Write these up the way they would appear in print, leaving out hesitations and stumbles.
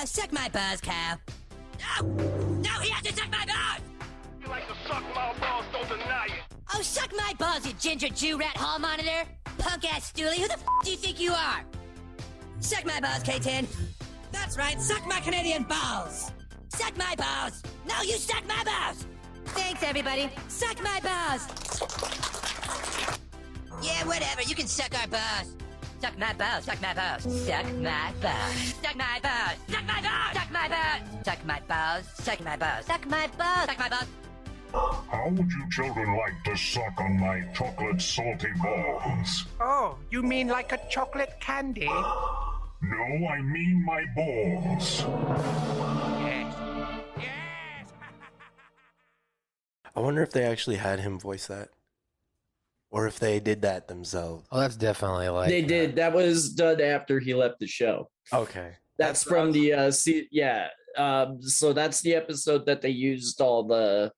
Suck my balls, Cal. No! No, he has to suck my balls! You like to suck my balls, don't deny it. Oh, suck my balls, you ginger Jew rat hall monitor! Punk-ass stoolie, who the f*** do you think you are? Suck my balls, K-10. That's right, suck my Canadian balls! Suck my balls! No, you suck my balls! Thanks, everybody. Suck my balls! Yeah, whatever, you can suck our balls. Suck my balls, suck my balls, suck my balls, suck my balls, suck my balls, suck my balls, suck my balls, suck my balls, suck my balls, suck my balls. How would you children like to suck on my chocolate salty balls? Oh, you mean like a chocolate candy? No, I mean my balls. Yes. Yes! I wonder if they actually had him voice that. Or if they did that themselves. Oh, that's definitely like They did. That was done after he left the show. Okay. That's from the so that's the episode that they used all the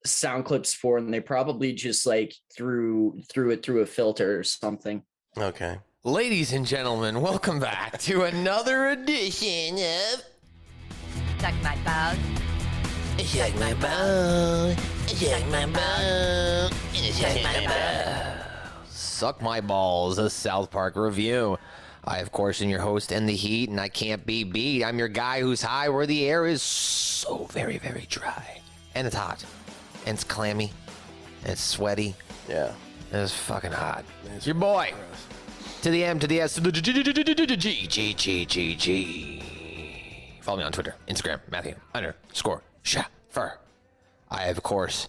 sound clips for, and they probably just like threw it through a filter or something. Okay. Ladies and gentlemen, welcome back to another edition of Suck my balls. Suck My Balls. Suck My Balls. Suck My Balls. Suck My Balls, a South Park review. I, of course, am your host in the heat, and I can't be beat. I'm your guy who's high where the air is so very, very dry. And it's hot. And it's clammy. And it's sweaty. Yeah. And it's fucking hot. It's your boy. To the M, to the S, to the G. Follow me on Twitter, Instagram, Matthew_Schaffer. I, of course,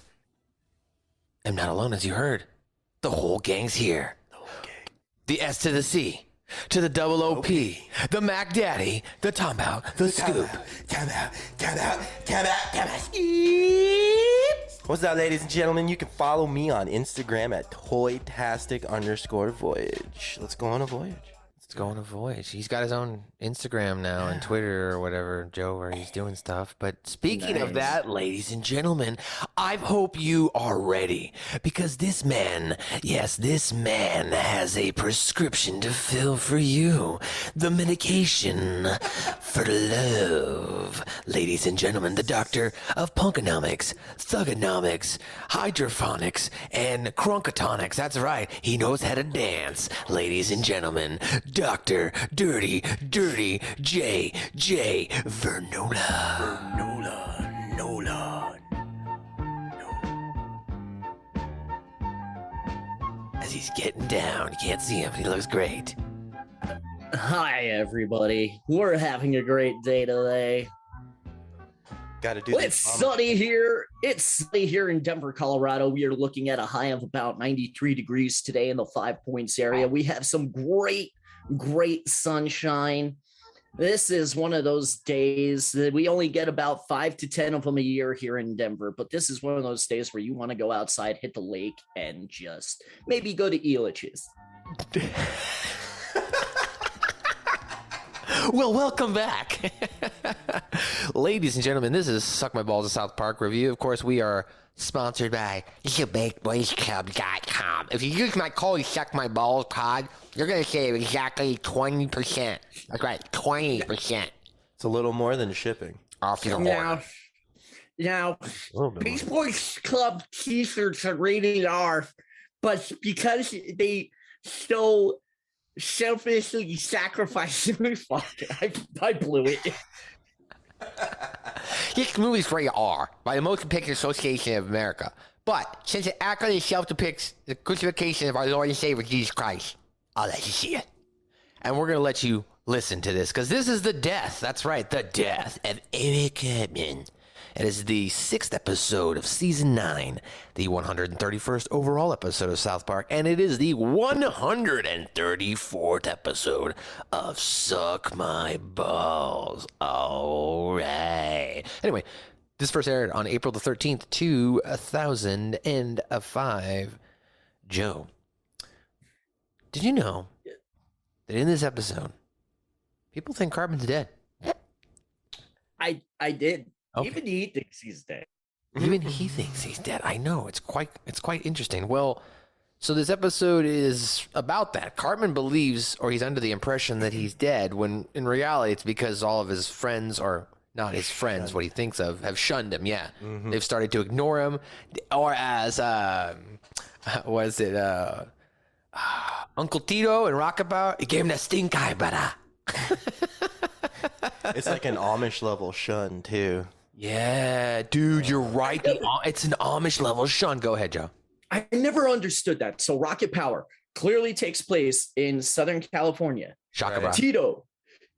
am not alone, as you heard. The whole gang's here. The whole gang. The S to the C, to the double OP, the Mac Daddy, the Tombow, the Scoop. Come out. What's up, ladies and gentlemen? You can follow me on Instagram at toytastic_voyage. Let's go on a voyage. Let's go on a voyage. He's got his own Instagram now and Twitter or whatever, Joe, where he's doing stuff. But speaking of that, ladies and gentlemen, I hope you are ready because this man, yes, this man has a prescription to fill for you. The medication for love. Ladies and gentlemen, the doctor of punkonomics, thugonomics, hydrophonics, and crunkatonics. That's right. He knows how to dance. Ladies and gentlemen, Dr. Dirty J. Vernola. Nola. As he's getting down, you can't see him, but he looks great. Hi, everybody. We're having a great day today. Gotta do It's sunny here. It's sunny here in Denver, Colorado. We are looking at a high of about 93 degrees today in the 5 Points area. We have some great sunshine. This is one of those days that we only get about 5 to 10 of them a year here in Denver, but this is one of those days where you want to go outside, hit the lake, and just maybe go to Elitch's. Well, welcome back. Ladies and gentlemen, this is Suck My Balls, a South Park review. Of course, we are sponsored by TheBakedBoysClub.com. If you use my code Suck My Balls pod, you're going to save exactly 20%. That's right, 20%. It's a little more than shipping. Off your order. Now, Beach Boys Club t-shirts are rated R, but because they so selfishly sacrificed me, fuck, I blew it. This movie's rated R by the Motion Picture Association of America. But since it accurately self-depicts the crucifixion of our Lord and Savior Jesus Christ, I'll let you see it. And we're going to let you listen to this, because this is the death. That's right, the death of Eric Cartman. It is the 6th episode of Season 9, the 131st overall episode of South Park, and it is the 134th episode of Suck My Balls. All right. Anyway, this first aired on April the 13th, 2005. Joe, did you know that in this episode, people think Cartman's dead? I did. Okay. Even he thinks he's dead. Even he thinks he's dead. I know. It's quite interesting. Well, So this episode is about that. Cartman believes, or he's under the impression that he's dead, when in reality it's because all of his friends, or not his friends, what he thinks of, have shunned him. Yeah, they've started to ignore him, or as was it Uncle Tito in Rockabout? He gave him that stink eye, brother. It's like an Amish level shun too. Yeah, dude, you're right. It's an Amish level shun. Go ahead, Joe. I never understood that. So Rocket Power clearly takes place in Southern California. Shaka Right.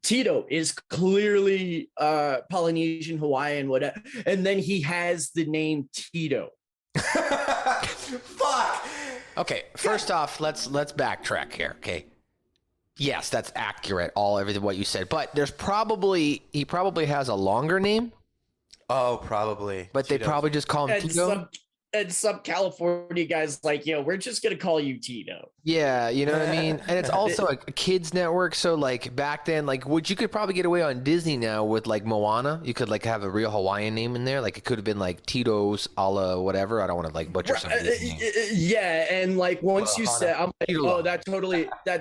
Tito is clearly Polynesian, Hawaiian, whatever. And then he has the name Tito. Fuck. Okay, first off, let's backtrack here. Okay, yes, that's accurate. Everything what you said, but he probably has a longer name, Oh, probably. but they Tito's. probably just call him Tito. And some California guys like, yo, we're just gonna call you Tito. Yeah, you know what I mean? And it's also a kids network, so like back then, like you could probably get away on Disney now with like Moana. You could like have a real Hawaiian name in there. Like it could have been like Tito's a la whatever. I don't want to like butcher somebody's name. Yeah, and like once you said, I'm like, Tito. oh, that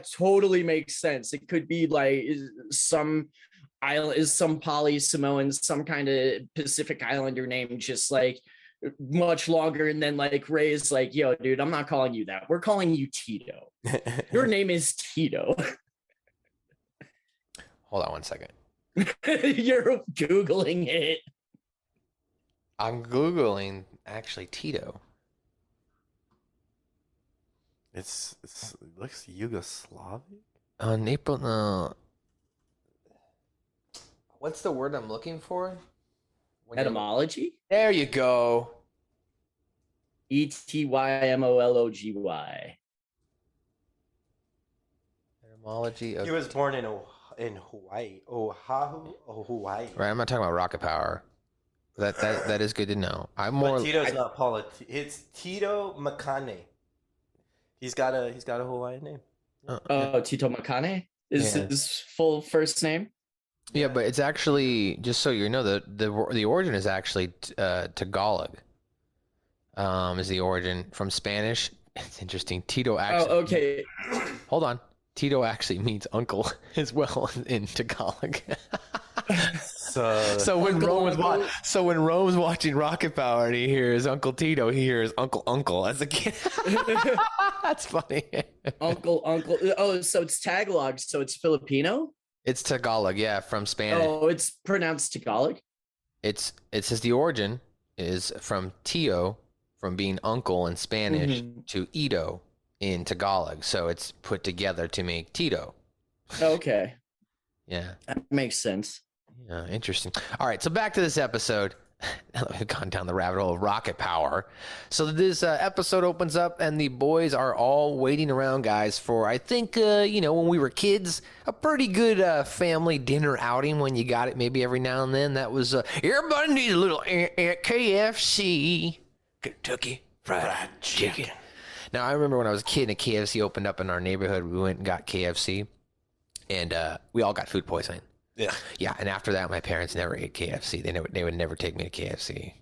totally makes sense. It could be like some island, some Poly Samoan, some kind of Pacific Islander name, just like much longer, and then like Ray's like, yo, dude, I'm not calling you that. We're calling you Tito. Your name is Tito. Hold on one second. You're Googling it. I'm Googling actually Tito. It looks Yugoslavic. On April, no. What's the word I'm looking for? Etymology? There you go. Etymology. Etymology of... He was born in Hawaii. Oahu, Hawaii. Right, I'm not talking about rocket power. That is good to know. I'm more. But Tito's not Paula. It's Tito Makane. He's got a Hawaiian name. Oh, Tito Makane is Yeah. his full first name. Yeah, but it's actually, just so you know, the origin is actually Tagalog. Is the origin from Spanish? It's interesting. Tito actually. Oh, okay. Hold on. Tito actually means uncle as well in Tagalog. So when Uncle. Rome's watching Rocket Power and he hears Uncle Tito, he hears Uncle as a kid. That's funny. Uncle. Oh, so it's Tagalog. So it's Filipino. It's Tagalog, yeah, from Spanish. Oh, it's pronounced Tagalog. It says the origin is from Tio, from being uncle in Spanish, to Ito in Tagalog. So it's put together to make Tito. Okay, Yeah. that makes sense. Yeah, interesting. All right, so back to this episode. Now that we've gone down the rabbit hole of rocket power. So this episode opens up, and the boys are all waiting around, guys, for, I think, when we were kids, a pretty good family dinner outing when you got it maybe every now and then. That was, everybody needs a little KFC. Kentucky Fried Chicken. Now, I remember when I was a kid and a KFC opened up in our neighborhood, we went and got KFC, and we all got food poisoning. yeah, Yeah, and after that, my parents never ate KFC. They would never take me to KFC.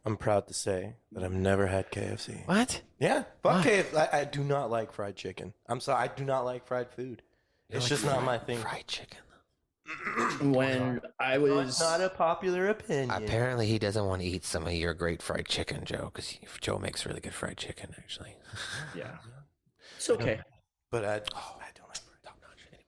I'm proud to say that I've never had KFC. What? Yeah, fuck KFC. I do not like fried chicken. I'm sorry, I do not like fried food. It's just not my thing. Fried chicken. When I It's was not a popular opinion. Apparently, he doesn't want to eat some of your great fried chicken, Joe, because Joe makes really good fried chicken, actually. yeah, it's okay. But I don't like fried. Top notch. Anyway.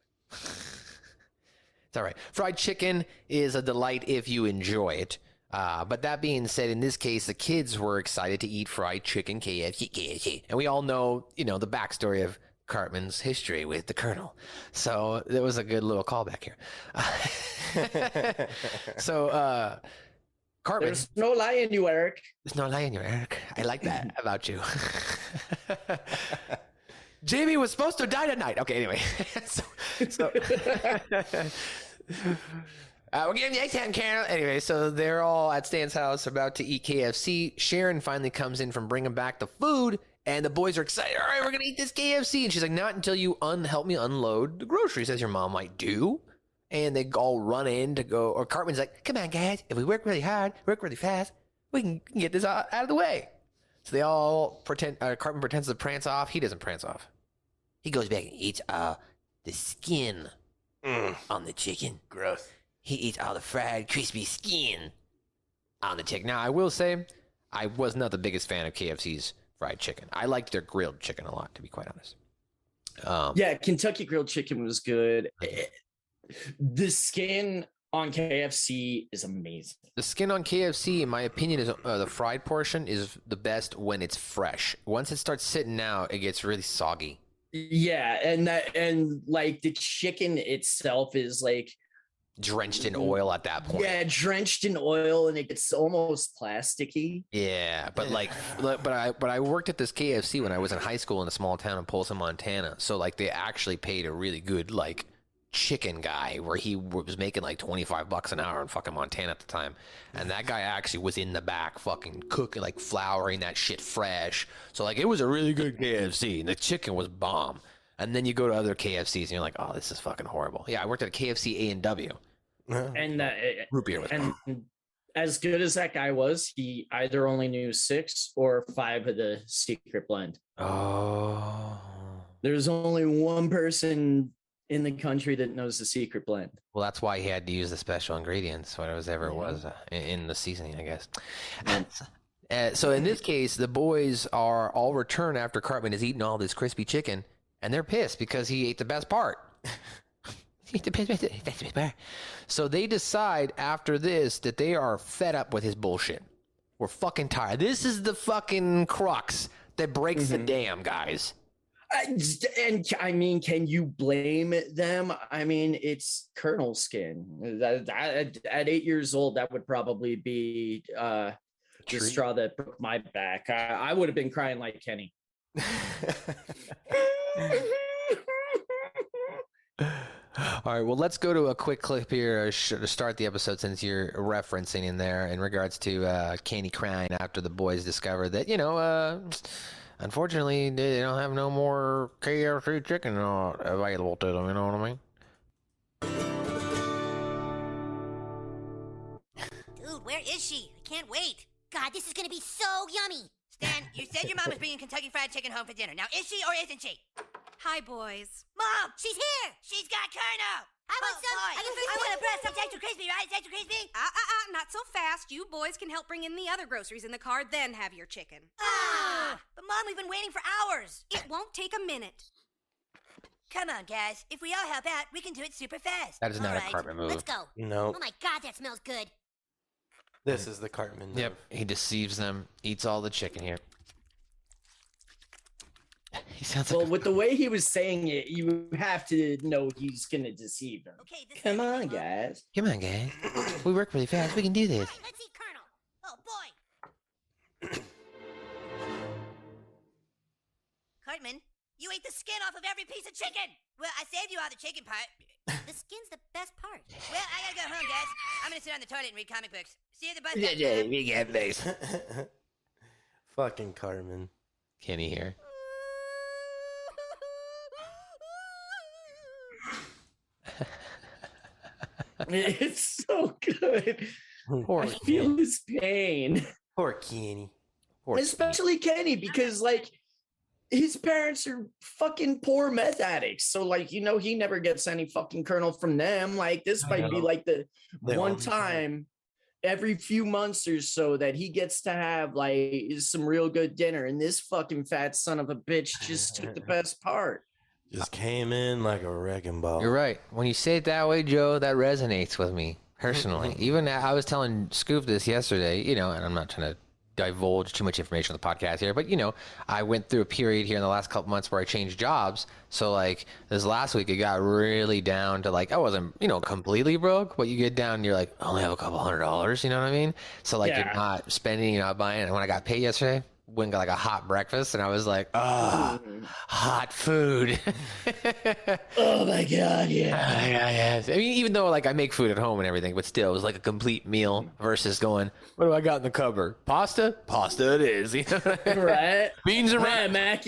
It's all right. Fried chicken is a delight if you enjoy it. But that being said, in this case, the kids were excited to eat fried chicken, KFC. And we all know, the backstory of Cartman's history with the Colonel. So there was a good little callback here. So Cartman. There's no lie in you, Eric. There's no lie in you, Eric. I like that about you. Jamie was supposed to die tonight. Okay, anyway. We're giving you a Carol. Anyway, so they're all at Stan's house about to eat KFC. Sharon finally comes in from bringing back the food, and the boys are excited. All right, we're going to eat this KFC. And she's like, not until you help me unload the groceries, as your mom might do. And they all run in to go, or Cartman's like, come on, guys. If we work really hard, work really fast, we can get this out of the way. So they all pretend. Cartman pretends to prance off. He doesn't prance off. He goes back and eats the skin on the chicken. Gross. He eats all the fried, crispy skin on the chicken. Now, I will say, I was not the biggest fan of KFC's fried chicken. I liked their grilled chicken a lot, to be quite honest. Yeah, Kentucky grilled chicken was good. The skin on KFC is amazing. The skin on KFC, in my opinion, is the fried portion is the best when it's fresh. Once it starts sitting out, it gets really soggy. Yeah, and like the chicken itself is like Drenched in oil at that point. yeah, drenched in oil, and it gets almost plasticky. Yeah, but I worked at this KFC when I was in high school in a small town in Polson, Montana. So like they actually paid a really good like chicken guy where he was making like $25 an hour in fucking Montana at the time, and that guy actually was in the back fucking cooking, like flouring that shit fresh. So like it was a really good KFC, and the chicken was bomb. And then you go to other KFCs and you're like, oh, this is fucking horrible. Yeah, I worked at KFC A&W. And Root beer was and as good as that guy was, he either only knew 6 or 5 of the secret blend. Oh. There's only one person in the country that knows the secret blend. Well, that's why he had to use the special ingredients, whatever it was in the seasoning, I guess. So in this case, the boys are all returned after Cartman has eaten all this crispy chicken, and they're pissed because he ate the best part. So they decide after this that they are fed up with his bullshit. We're fucking tired. This is the fucking crux that breaks the dam, guys. And I mean, can you blame them? I mean, it's Colonel skin. At 8 years old, that would probably be the straw that broke my back. I would have been crying like Kenny. All right, well, let's go to a quick clip here to start the episode, since you're referencing in there in regards to Kenny crying after the boys discover that, unfortunately, they don't have no more KFC chicken available to them, you know what I mean? Dude, where is she? I can't wait. God, this is gonna be so yummy. Stan, you said your mom was bringing Kentucky Fried Chicken home for dinner. Now, is she or isn't she? Hi, boys. Mom, she's here. She's got Colonel. I want some. I want a breast. It's extra crispy, right? It's extra crispy. Not so fast. You boys can help bring in the other groceries in the car, then have your chicken. But Mom, we've been waiting for hours. It won't take a minute. Come on, guys. If we all help out, we can do it super fast. That is not a Cartman move. Let's go. No. Oh my God, that smells good. This is the Cartman move. Yep, he deceives them, eats all the chicken here. He sounds like With the way he was saying it, you have to know he's gonna deceive them. Okay, this Come is- on, guys. Come on, guys. We work really fast. We can do this. All right, let's eat Colonel. Oh boy. Cartman, you ate the skin off of every piece of chicken. Well, I saved you all the chicken part. The skin's the best part. Well, I gotta go home, guys. I'm gonna sit on the toilet and read comic books. See you at the bus stop. We get this. Fucking Cartman. Kenny here. It's so good. Poor I feel his pain. Poor Kenny. Especially Kenny, because like his parents are fucking poor meth addicts. So like, he never gets any fucking Colonel from them. Like this might be like the one time every few months or so that he gets to have like some real good dinner. And this fucking fat son of a bitch just took the best part. Just came in like a wrecking ball. You're right. When you say it that way, Joe, that resonates with me personally. Even I was telling Scoop this yesterday, and I'm not trying to divulge too much information on the podcast here, but I went through a period here in the last couple months where I changed jobs. So like this last week, it got really down to like, I wasn't, completely broke, but you get down and you're like, I only have a couple $100, you know what I mean? So like you're not spending, you're not buying. And when I got paid yesterday, went and got like a hot breakfast, and I was like, hot food. Oh my God, yeah. Yes. I mean, even though like I make food at home and everything, but still it was like a complete meal versus going, what do I got in the cupboard? Pasta? Pasta it is. Right? Beans and rice.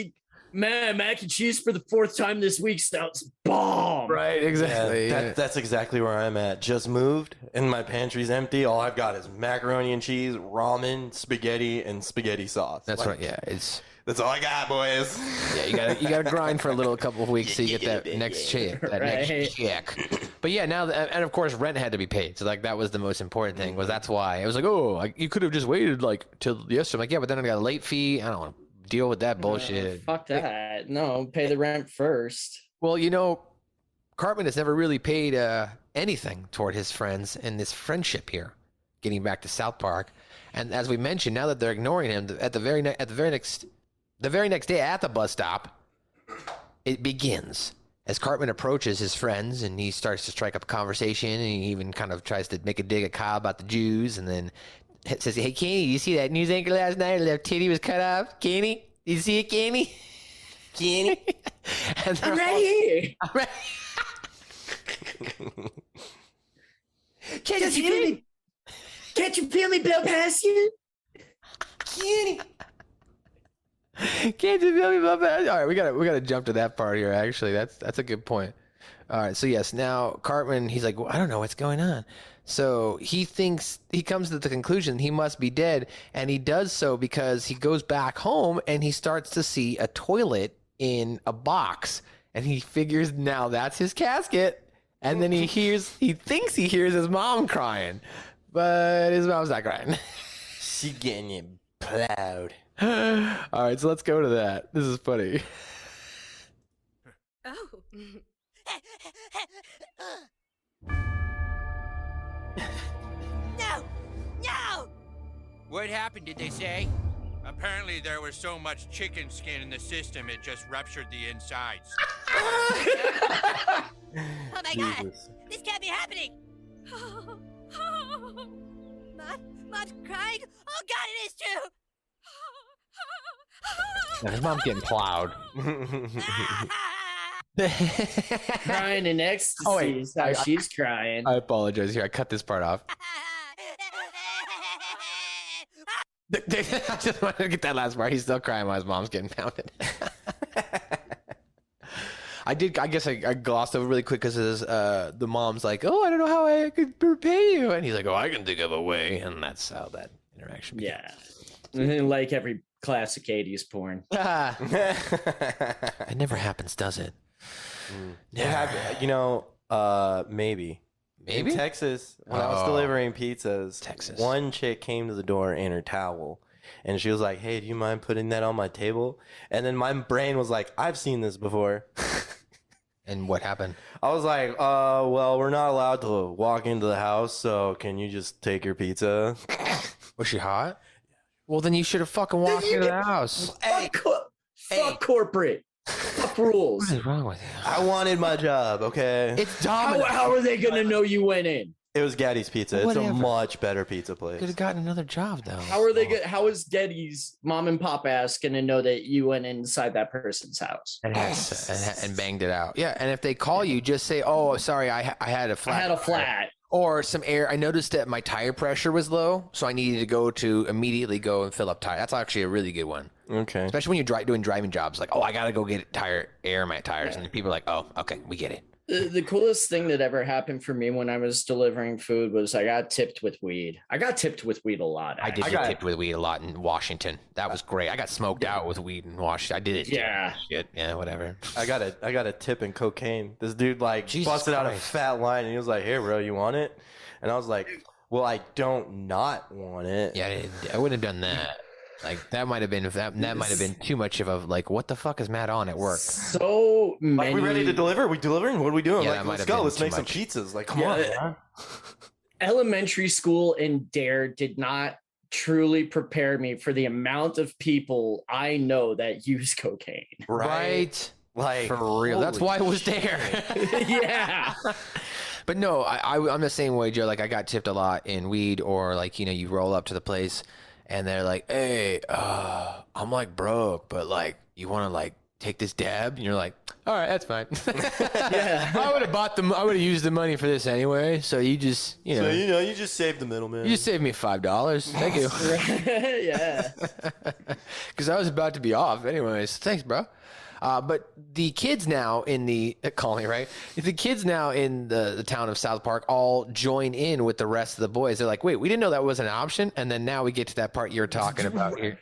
Man, mac and cheese for the 4th time this week sounds bomb. Right, exactly. That's exactly where I'm at. Just moved, and my pantry's empty. All I've got is macaroni and cheese, ramen, spaghetti, and spaghetti sauce. That's right. Yeah, That's all I got, boys. Yeah, you gotta grind for a couple of weeks so you get that next check. Next check. But yeah, now and of course rent had to be paid. So like that was the most important thing. That's why it was like, you could have just waited like till yesterday. I'm like, yeah, but then I got a late fee. I don't want to deal with that bullshit. Fuck that. No, pay the rent first. Well, Cartman has never really paid anything toward his friends and this friendship here, getting back to South Park. And as we mentioned, now that they're ignoring him, at the very next day at the bus stop, it begins. As Cartman approaches his friends and he starts to strike up a conversation, and he even kind of tries to make a dig at Kyle about the Jews, and then says, "Hey, Kenny, you see that news anchor last night? Her left titty was cut off. Kenny, you see it, Kenny? Kenny?" And I'm right here. I'm ready. Can't you feel me? Can't you feel me blow past you? Kenny. Can't you feel me about that? All right, we gotta jump to that part here. Actually, that's a good point. All right, so yes, now Cartman, he's like, well, I don't know what's going on. So he comes to the conclusion he must be dead, and he does so because he goes back home and he starts to see a toilet in a box, and he figures now that's his casket. And then he thinks he hears his mom crying, but his mom's not crying. She getting it plowed. All right, so let's go to that. This is funny. Oh. No! No! What happened, did they say? Apparently there was so much chicken skin in the system it just ruptured the insides. Oh my god! Jesus. This can't be happening! Mom's crying? Oh god, it is true! Now, his mom's getting plowed. Crying in ecstasy. Oh, wait, is how she's crying. I apologize. Here, I cut this part off. I just wanted to get that last part. He's still crying while his mom's getting pounded. I guess I glossed over really quick because the mom's like, "Oh, I don't know how I could repay you," and he's like, "Oh, I can think of a way," and that's how that interaction began. Yeah, like every classic '80s porn. It never happens, does it? Maybe. Maybe? In Texas, when I was delivering pizzas, Texas. one chick came to the door in her towel, and she was like, "Hey, do you mind putting that on my table?" And then my brain was like, "I've seen this before." And what happened? I was like, well, we're not allowed to walk into the house, so can you just take your pizza? Was she hot? Well, then you should have fucking walked into the house. Fuck corporate. Fuck rules. What is wrong with you? I wanted my job, okay? It's Domino's. How are they gonna know you went in? It was Gaddy's Pizza. Whatever. It's a much better pizza place. Could have gotten another job though. How are they? How is Getty's mom and pop ass gonna know that you went inside that person's house? And banged it out. Yeah, and if they call you, just say, "Oh, sorry, I had a flat." I had a flat. Or some air. I noticed that my tire pressure was low, so I needed to go immediately go and fill up tire. That's actually a really good one. Okay. Especially when you're doing driving jobs, like, "Oh, I gotta go get air in my tires," and people are like, "Oh, okay, we get it." The coolest thing that ever happened for me when I was delivering food was I got tipped with weed. I got tipped with weed a lot. I did get tipped with weed a lot in Washington. That was great. I got smoked out with weed in Washington. I did it. Yeah. Shit. Yeah, whatever. I got a tip in cocaine. This dude Jesus busted out a Christ. fat line, and he was like, "Here, bro, you want it?" And I was like, "Well, I don't not want it." Yeah, I wouldn't have done that. Like that might have been too much of a like, what the fuck is Matt on at work? So many. Like, we ready to deliver? We delivering? What are we doing? Yeah, like, that might let's have go. been Let's too make some much. pizzas. Like, come on, man. Elementary school and Dare did not truly prepare me for the amount of people I know that use cocaine. Right? Like, For real. That's why it was there. Yeah. But no, I'm the same way, Joe. Like I got tipped a lot in weed, or like, you roll up to the place and they're like, "Hey, I'm like broke, but like, you want to like take this dab?" And you're like, "All right, that's fine." Yeah. I would have used the money for this anyway. So you just, So, you just saved the middleman. you just saved me $5. Thank you. Yeah. Because I was about to be off anyways. Thanks, bro. But the kids now in the colony, right? The kids now in the town of South Park all join in with the rest of the boys. They're like, wait, we didn't know that was an option. And then now we get to that part you're talking about here.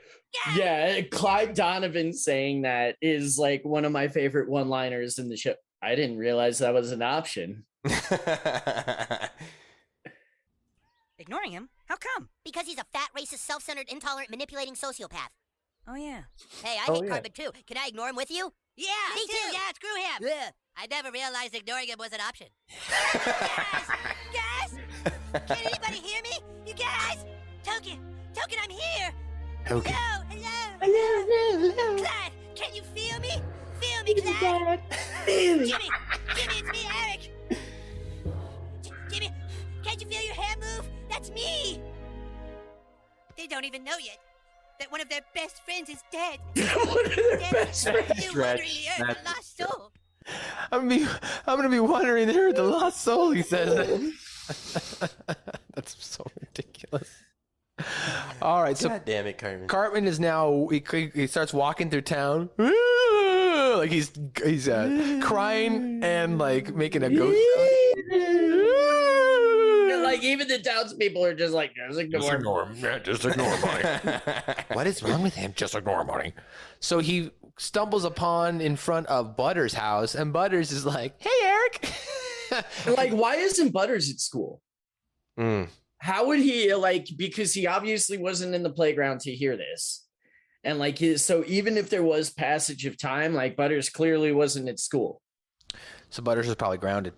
Yeah, Clyde Donovan saying that is like one of my favorite one-liners in the show. I didn't realize that was an option. Ignoring him? How come? Because he's a fat, racist, self-centered, intolerant, manipulating sociopath. Oh, yeah. Hey, I hate Cartman too. Can I ignore him with you? Yeah, me too. Yeah, screw him. Ugh. I never realized ignoring him was an option. Guys! Can anybody hear me? You guys! Token, I'm here. Okay. Hello. Clyde, can you feel me? Feel me, Clyde. Jimmy, it's me, Eric. Jimmy, can't you feel your hand move? That's me. They don't even know yet that one of their best friends is dead. One of their best friends. Still wandering the earth, the lost soul. I'm gonna be wandering there with the lost soul, he says. That's so ridiculous. All right, so God damn it, Cartman. Cartman is now he starts walking through town, like he's crying and like making a ghost. Like even the townspeople are just like, just ignore him. Yeah, just ignore him, buddy. What is wrong with him? Just ignore him, buddy. So he stumbles upon in front of Butters' house, and Butters is like, "Hey, Eric." Like, why isn't Butters at school? How would he because he obviously wasn't in the playground to hear this. And like so even if there was passage of time, like Butters clearly wasn't at school. So Butters is probably grounded.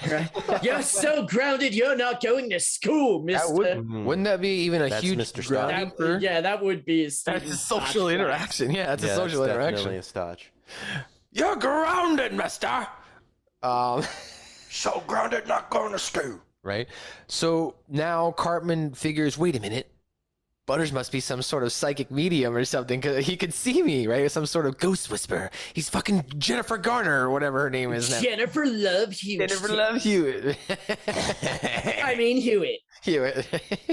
Right? You're so grounded, you're not going to school, mister. Wouldn't that be even a huge Mr. Stotch. That would be That's a social interaction. Yeah, that's a social interaction. Definitely a Stotch. You're grounded, mister. So grounded, not going to school. Right? So now Cartman figures, wait a minute. Butters must be some sort of psychic medium or something because he could see me, right? Some sort of ghost whisperer. He's fucking Jennifer Garner or whatever her name is now. Jennifer Love Hewitt. Jennifer Love Hewitt. I mean Hewitt. Hewitt.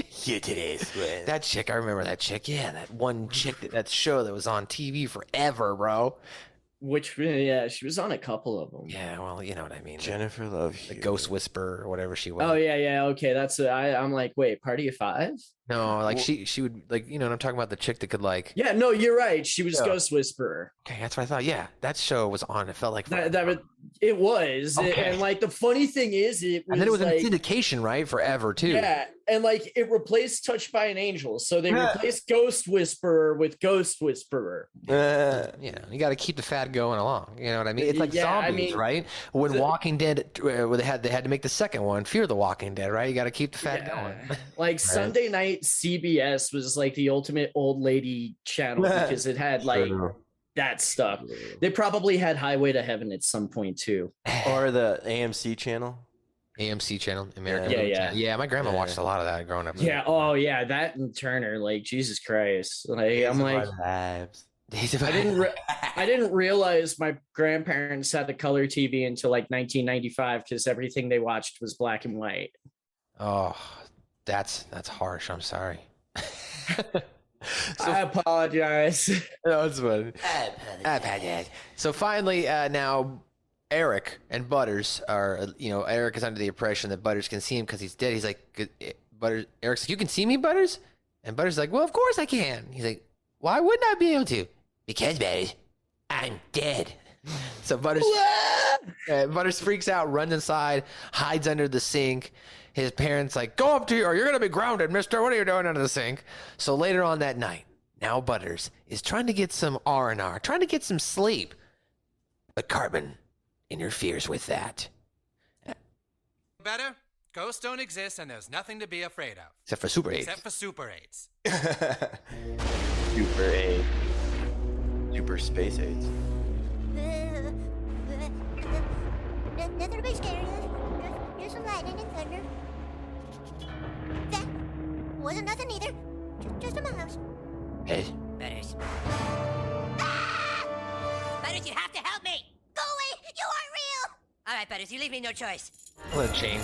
Hewitt it is. That chick, I remember that chick. Yeah, that one chick, that show that was on TV forever, bro. Which, yeah, she was on a couple of them. Yeah, well, you know what I mean. Jennifer Love The ghost whisperer or whatever she was. Oh, yeah, okay. That's I'm like, wait, Party of Five? No, like she would like, you know, I'm talking about the chick that could like. Yeah, no, you're right. She was Ghost Whisperer. Okay, that's what I thought. Yeah, that show was on. It felt like it was, okay. And like the funny thing is, and then it was in syndication, right, forever too. Yeah, and like it replaced Touched by an Angel, so they replaced Ghost Whisperer with Ghost Whisperer. You know, you got to keep the fad going along. You know what I mean? It's like zombies, right? When Walking Dead, they had to make the second one, Fear the Walking Dead, right? You got to keep the fad going. Like right? Sunday night CBS was like the ultimate old lady channel because it had like that stuff. They probably had Highway to Heaven at some point too, or the AMC channel. AMC channel, American. Yeah. My grandma watched a lot of that growing up. Yeah. Oh yeah, that and Turner. Like Jesus Christ. Like I'm like. I didn't realize my grandparents had the color TV until like 1995 because everything they watched was black and white. Oh, that's harsh. I'm sorry. I apologize. No, it's fun. So finally, now Eric and Butters are, Eric is under the impression that Butters can see him because he's dead. He's like, Butters. Eric's like, you can see me, Butters? And Butters is like, well, of course I can. He's like, why wouldn't I be able to? Because, Butters, I'm dead. So Butters freaks out, runs inside, hides under the sink. His parents like, go up to you or you're going to be grounded, mister. What are you doing under the sink? So later on that night, now Butters is trying to get some R&R, trying to get some sleep. But Cartman interferes with that. Better? Ghosts don't exist and there's nothing to be afraid of. Except for Super 8. Except for Super 8s. Super 8. Super Space 8s. Nothing to be scared of. Just some lightning and thunder. That wasn't nothing either. Just a mouse. Hey. Butters. Ah! Butters, you have to help me. Go away. You aren't real. All right, Butters, you leave me no choice. What a chain.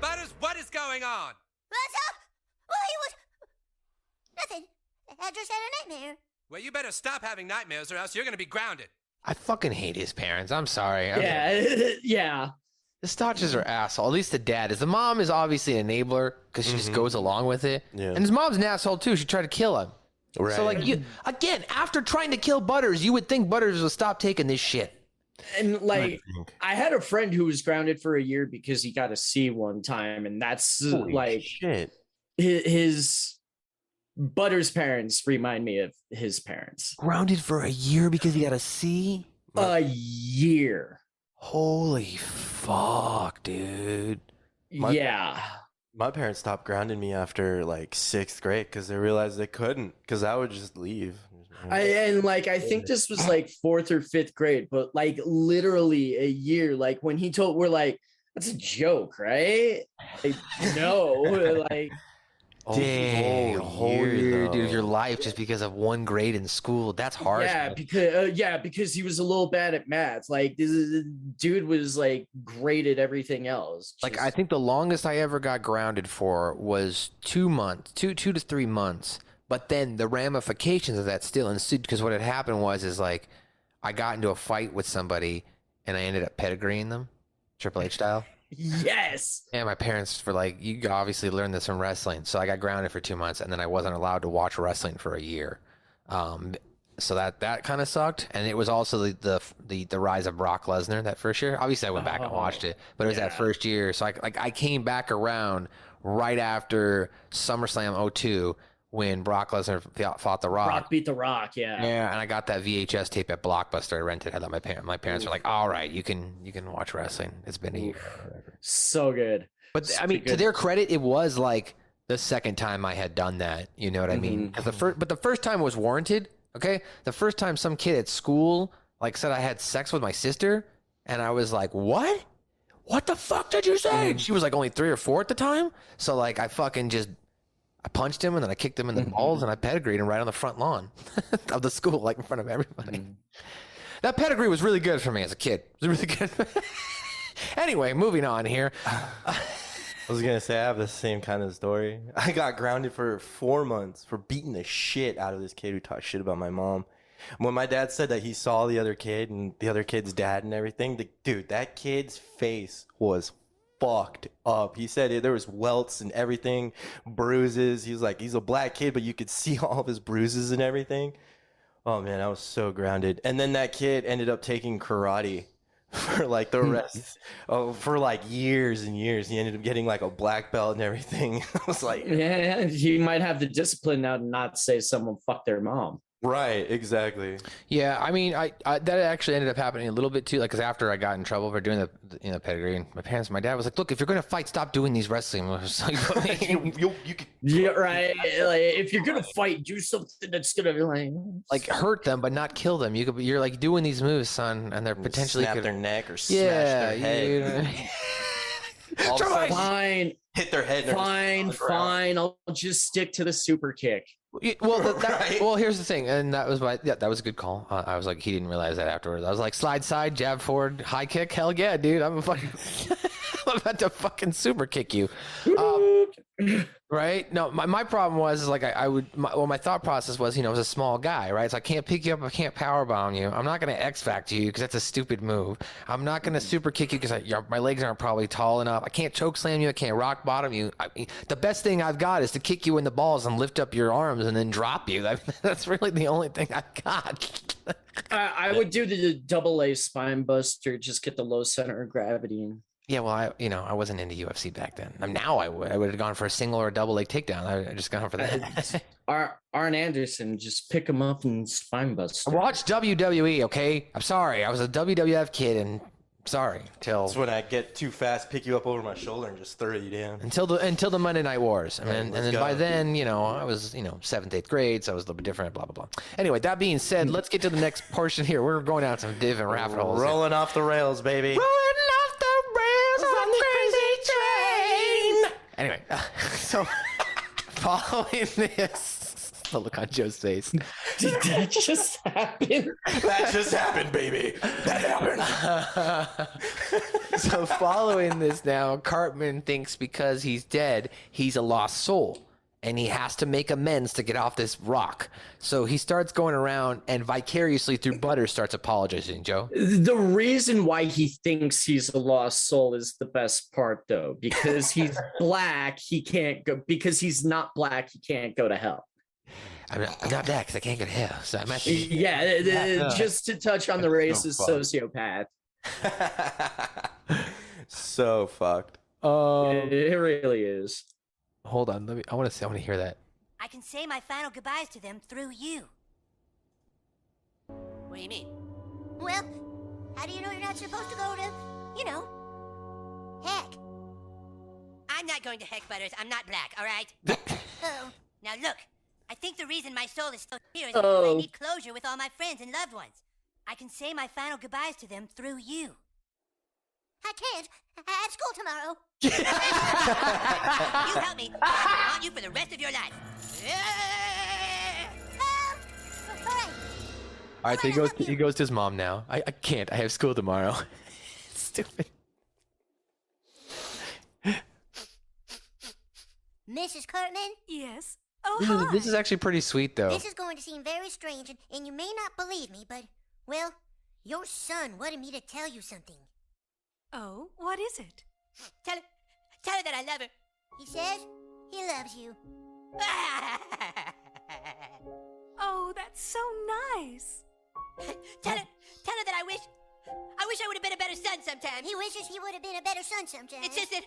Butters, what is going on? What's up? Well, he was... Nothing. I just had a nightmare. Well, you better stop having nightmares or else you're going to be grounded. I fucking hate his parents. I'm sorry. Yeah. The Stotches are asshole. At least the dad is. The mom is obviously an enabler because she just goes along with it. Yeah. And his mom's an asshole too. She tried to kill him. Right. So like you again, after trying to kill Butters, you would think Butters would stop taking this shit. And like, I had a friend who was grounded for a year because he got a C one time, and that's Holy like shit. his Butters' parents remind me of his parents. Grounded for a year because he got a C? A year. Holy fuck, dude. Yeah. My parents stopped grounding me after like 6th grade because they realized they couldn't, because I would just leave. I think this was like 4th or 5th grade, but like literally a year. Like when he told, we're like, that's a joke, right? Like, no, like. Dang, a whole year, though. dude, of your life just because of one grade in school. That's harsh. Yeah, because he was a little bad at math. Like this dude was like great at everything else. Like I think the longest I ever got grounded for was 2 months, two to 3 months. But then the ramifications of that still ensued, because what had happened was like I got into a fight with somebody and I ended up pedigreeing them, Triple H style. Yes. And my parents were like, you obviously learned this from wrestling. So I got grounded for 2 months, and then I wasn't allowed to watch wrestling for a year. So that kind of sucked. And it was also the rise of Brock Lesnar that first year. Obviously, I went back and watched it, but it was that first year. So I came back around right after SummerSlam 02 when Brock Lesnar fought The Rock. Brock beat The Rock, yeah. Yeah, and I got that VHS tape at Blockbuster. I rented. I let my parents were like, "All right, you can watch wrestling. It's been a year." So good. But I mean, to their credit, it was like the second time I had done that. You know what I mean? 'Cause the first time was warranted. Okay, the first time some kid at school like said I had sex with my sister, and I was like, "What? What the fuck did you say?" And she was like only 3 or 4 at the time. So like I fucking I punched him and then I kicked him in the balls and I pedigreed him right on the front lawn of the school, like in front of everybody. That pedigree was really good for me as a kid. It was really good. Anyway, moving on here. I was going to say, I have the same kind of story. I got grounded for 4 months for beating the shit out of this kid who talked shit about my mom. When my dad said that he saw the other kid and the other kid's dad and everything, dude, that kid's face was fucked up. He said there was welts and everything, bruises. He was like, he's a black kid, but you could see all of his bruises and everything. Oh man, I was so grounded. And then that kid ended up taking karate for like the rest for like years and years. He ended up getting like a black belt and everything. I was like, yeah, he might have the discipline now to not say someone fucked their mom. Right, exactly. Yeah, I mean, I that actually ended up happening a little bit too. Like, cause after I got in trouble for doing the pedigree, and my dad was like, "Look, if you're gonna fight, stop doing these wrestling moves." you could, yeah, right. Like, if you're gonna fight, do something that's gonna be like hurt them, but not kill them. You're like doing these moves, son, and they're potentially snap their neck or smash their head. Fine. Hit their head. Fine. I'll just stick to the super kick. Well, well, here's the thing, and that was that was a good call. I was like, he didn't realize that afterwards. I was like, slide side, jab forward, high kick. Hell yeah, dude! I'm about to fucking super kick you. Right? No, my problem was like my thought process was, I was a small guy, right? So I can't pick you up, I can't power bomb you. I'm not gonna X-Fact you because that's a stupid move. I'm not gonna super kick you because my legs aren't probably tall enough. I can't choke slam you. I can't rock bottom you. The best thing I've got is to kick you in the balls and lift up your arms and then drop you. That's really the only thing I've got. I would do the AA spine buster, just get the low center of gravity and. Yeah, well, I wasn't into UFC back then. Now I would have gone for a single or a double leg takedown. I just gone for that. Arn Anderson, just pick him up and spine bust. I watched WWE. Okay, I'm sorry. I was a WWF kid, and sorry. That's when I get too fast, pick you up over my shoulder, and just throw you down. Until the Monday Night Wars, and then by then, I was 7th, 8th grade, so I was a little bit different. Blah blah blah. Anyway, that being said, let's get to the next portion here. We're going down some different rabbit holes. Rolling off the rails, baby. Anyway, so following this, the look on Joe's face. Did that just happen? That just happened, baby. That happened. So following this now, Cartman thinks because he's dead, he's a lost soul. and he has to make amends to get off this rock. So he starts going around and vicariously through Butters starts apologizing, Joe. The reason why he thinks he's a lost soul is the best part, though, because he's black. He can't go because he's not black. He can't go to hell. I'm not black because I can't go to hell. So I'm actually just to touch on the racist sociopath. So fucked. It really is. Hold on, I want to hear that. I can say my final goodbyes to them through you. What do you mean? Well, how do you know you're not supposed to go to, heck? I'm not going to heck, Butters. I'm not black, all right? Oh. Now look, I think the reason my soul is still here is because I need closure with all my friends and loved ones. I can say my final goodbyes to them through you. I can't. I have school tomorrow. You help me. I want you for the rest of your life. All right, so he goes to his mom now. I can't. I have school tomorrow. Stupid. Mrs. Cartman? Yes. Oh, This is actually pretty sweet, though. This is going to seem very strange, and you may not believe me, but, well, your son wanted me to tell you something. Oh, what is it? Tell her that I love her. He says he loves you. Oh, that's so nice. Tell her that I wish I would have been a better son sometimes. He wishes he would have been a better son sometimes. It's just that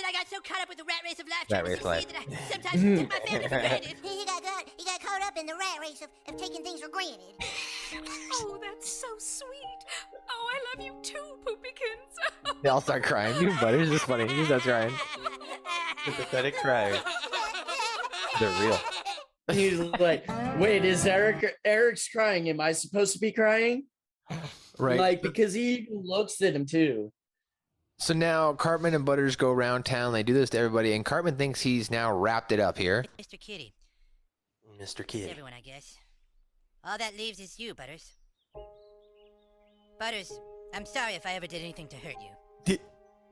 I got so caught up with the rat race of life Rat trying to race life. succeed that I sometimes took my family for granted. He got caught up in the rat race of taking things for granted. Oh, that's so sweet. Oh, I love you too, Poopykins. They all start crying. You Butters is funny. He starts crying. The pathetic cry. They're real. He's like, wait, is Eric's crying? Am I supposed to be crying? Right. Like, because he even looks at him too. So now Cartman and Butters go around town. They do this to everybody, and Cartman thinks he's now wrapped it up here. Mr. Kitty. Mr. It's Kitty. everyone, I guess. All that leaves is you, Butters. Butters, I'm sorry if I ever did anything to hurt you.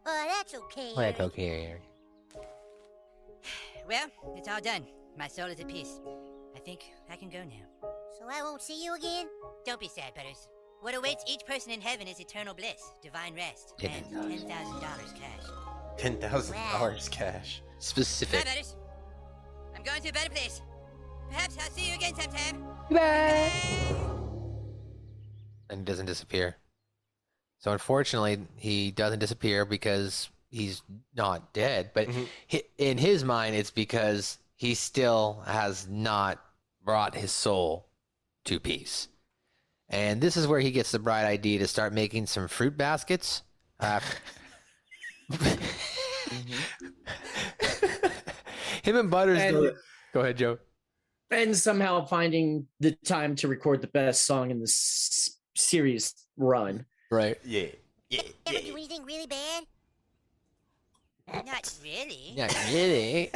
Oh, that's okay. Like, okay. Well, it's all done. My soul is at peace. I think I can go now. So I won't see you again? Don't be sad, Butters. What awaits each person in heaven is eternal bliss, divine rest, and $10,000 cash. $10,000 cash. Specific. Bye, Butters. I'm going to a better place. Perhaps I'll see you again sometime. Bye. And he doesn't disappear. So unfortunately, he doesn't disappear because he's not dead. But in his mind, it's because he still has not brought his soul to peace. And this is where he gets the bright idea to start making some fruit baskets. Him and Butters. Go ahead, Joe. And somehow finding the time to record the best song in the series run. Right. Yeah. Ever do anything really bad? Not really. Not really.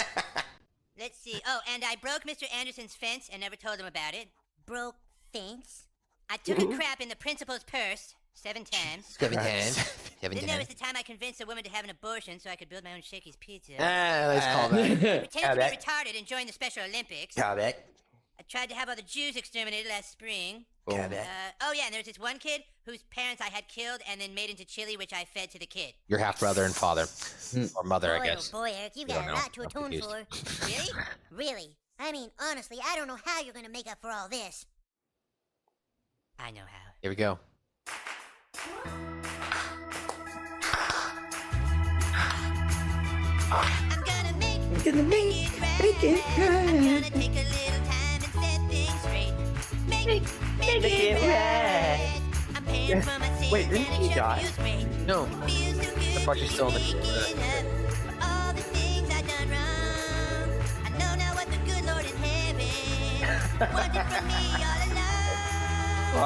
Let's see. Oh, and I broke Mr. Anderson's fence and never told him about it. Broke fence? I took a crap in the principal's purse 7 times. 7 times. 7 Then there was times. the time I convinced a woman to have an abortion so I could build my own Shakey's Pizza. Let's call that. Pretended to Call be that. retarded and joined the Special Olympics. Call back. I tried to have all the Jews exterminated last spring. Call back. Oh yeah, and there was this one kid whose parents I had killed and then made into chili, which I fed to the kid. Your half brother and father, or mother, I Boy, guess. oh boy, Eric, you've You got don't a know. lot to I'm atone confused. for. Really? Really? I mean, honestly, I don't know how you're going to make up for all this. I know how. Here we go. I'm gonna make it right. I'm gonna take a little time and set things straight. Make it right. I'm paying for my sins Wait, didn't and it he sure die? No. feels great. Feels so good The part she's still in the- making it up for all the things I've done wrong. I know now what the good Lord in heaven wanted from me all along. All